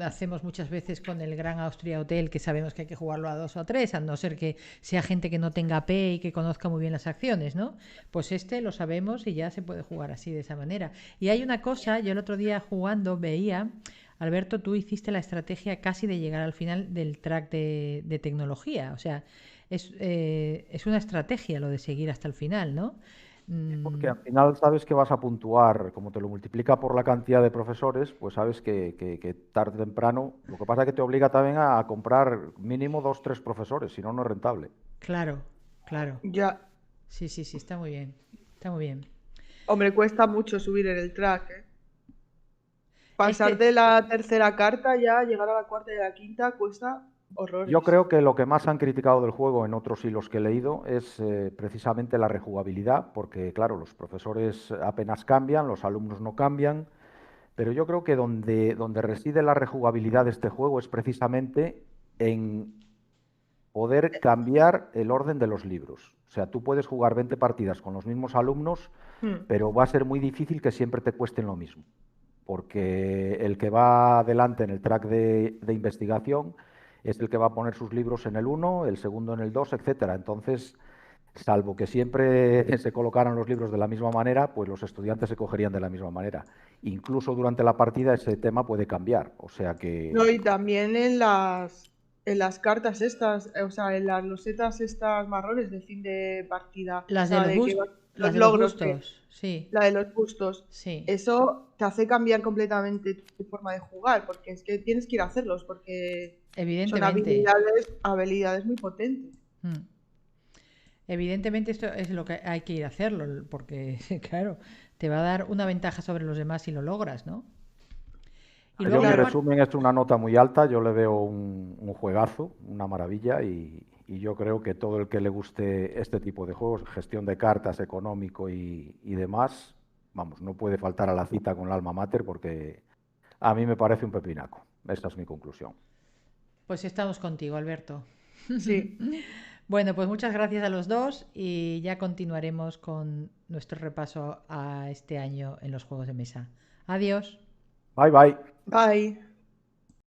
Speaker 1: hacemos muchas veces con el Gran Austria Hotel, que sabemos que hay que jugarlo a 2 o a 3, a no ser que sea gente que no tenga P y que conozca muy bien las acciones, ¿no? Pues este lo sabemos y ya se puede jugar así, de esa manera. Y hay una cosa, yo el otro día jugando veía, Alberto, tú hiciste la estrategia casi de llegar al final del track de tecnología, o sea, es una estrategia lo de seguir hasta el final, ¿no?
Speaker 2: Porque
Speaker 1: Mm,
Speaker 2: al final sabes que vas a puntuar, como te lo multiplica por la cantidad de profesores, pues sabes que tarde o temprano, lo que pasa es que te obliga también a comprar mínimo 2, 3 profesores, si no, no es rentable.
Speaker 1: claro, claro.
Speaker 3: ya.
Speaker 1: Sí, sí, sí, está muy bien. Está muy bien.
Speaker 3: Hombre, cuesta mucho subir en el track, ¿eh? Pasar
Speaker 1: Este,
Speaker 3: de la tercera carta ya, llegar a la cuarta y a la quinta, cuesta
Speaker 2: Yo
Speaker 3: horrores.
Speaker 2: creo que lo que más han criticado del juego en otros hilos que he leído es precisamente la rejugabilidad, porque claro, los profesores apenas cambian, los alumnos no cambian, pero yo creo que donde reside la rejugabilidad de este juego es precisamente en poder cambiar el orden de los libros. O sea, tú puedes jugar 20 partidas con los mismos alumnos,
Speaker 3: Hmm.
Speaker 2: pero va a ser muy difícil que siempre te cuesten lo mismo, porque el que va adelante en el track de investigación es el que va a poner sus libros en el uno, el segundo en el 2, etcétera. Entonces, salvo que siempre se colocaran los libros de la misma manera, pues los estudiantes se cogerían de la misma manera. Incluso durante la partida ese tema puede cambiar. O sea
Speaker 3: No,
Speaker 2: que
Speaker 3: y también en las cartas estas, o sea, en las losetas estas marrones de fin de partida, o
Speaker 1: las de
Speaker 3: sea,
Speaker 1: los
Speaker 3: de que
Speaker 1: las
Speaker 3: los
Speaker 1: de los
Speaker 3: logros que,
Speaker 1: bustos, sí,
Speaker 3: la de los bustos,
Speaker 1: sí,
Speaker 3: eso te hace cambiar completamente tu forma de jugar, porque es que tienes que ir a hacerlos, porque son
Speaker 1: evidentemente.
Speaker 3: habilidades muy potentes.
Speaker 1: Mm. Evidentemente esto es lo que hay que ir a hacerlo, porque claro, te va a dar una ventaja sobre los demás si lo logras, ¿no? Y
Speaker 2: yo
Speaker 1: luego
Speaker 2: mi
Speaker 3: Claro,
Speaker 1: aparte,
Speaker 2: resumen es una nota muy alta, yo le veo un juegazo, una maravilla y yo creo que todo el que le guste este tipo de juegos, gestión de cartas, económico y demás, vamos, no puede faltar a la cita con el alma mater porque a mí me parece un pepinaco. Esta es mi conclusión.
Speaker 1: pues estamos contigo, Alberto.
Speaker 3: sí.
Speaker 1: Bueno, pues muchas gracias a los dos y ya continuaremos con nuestro repaso a este año en los juegos de mesa. Adiós.
Speaker 2: Bye bye.
Speaker 3: Bye.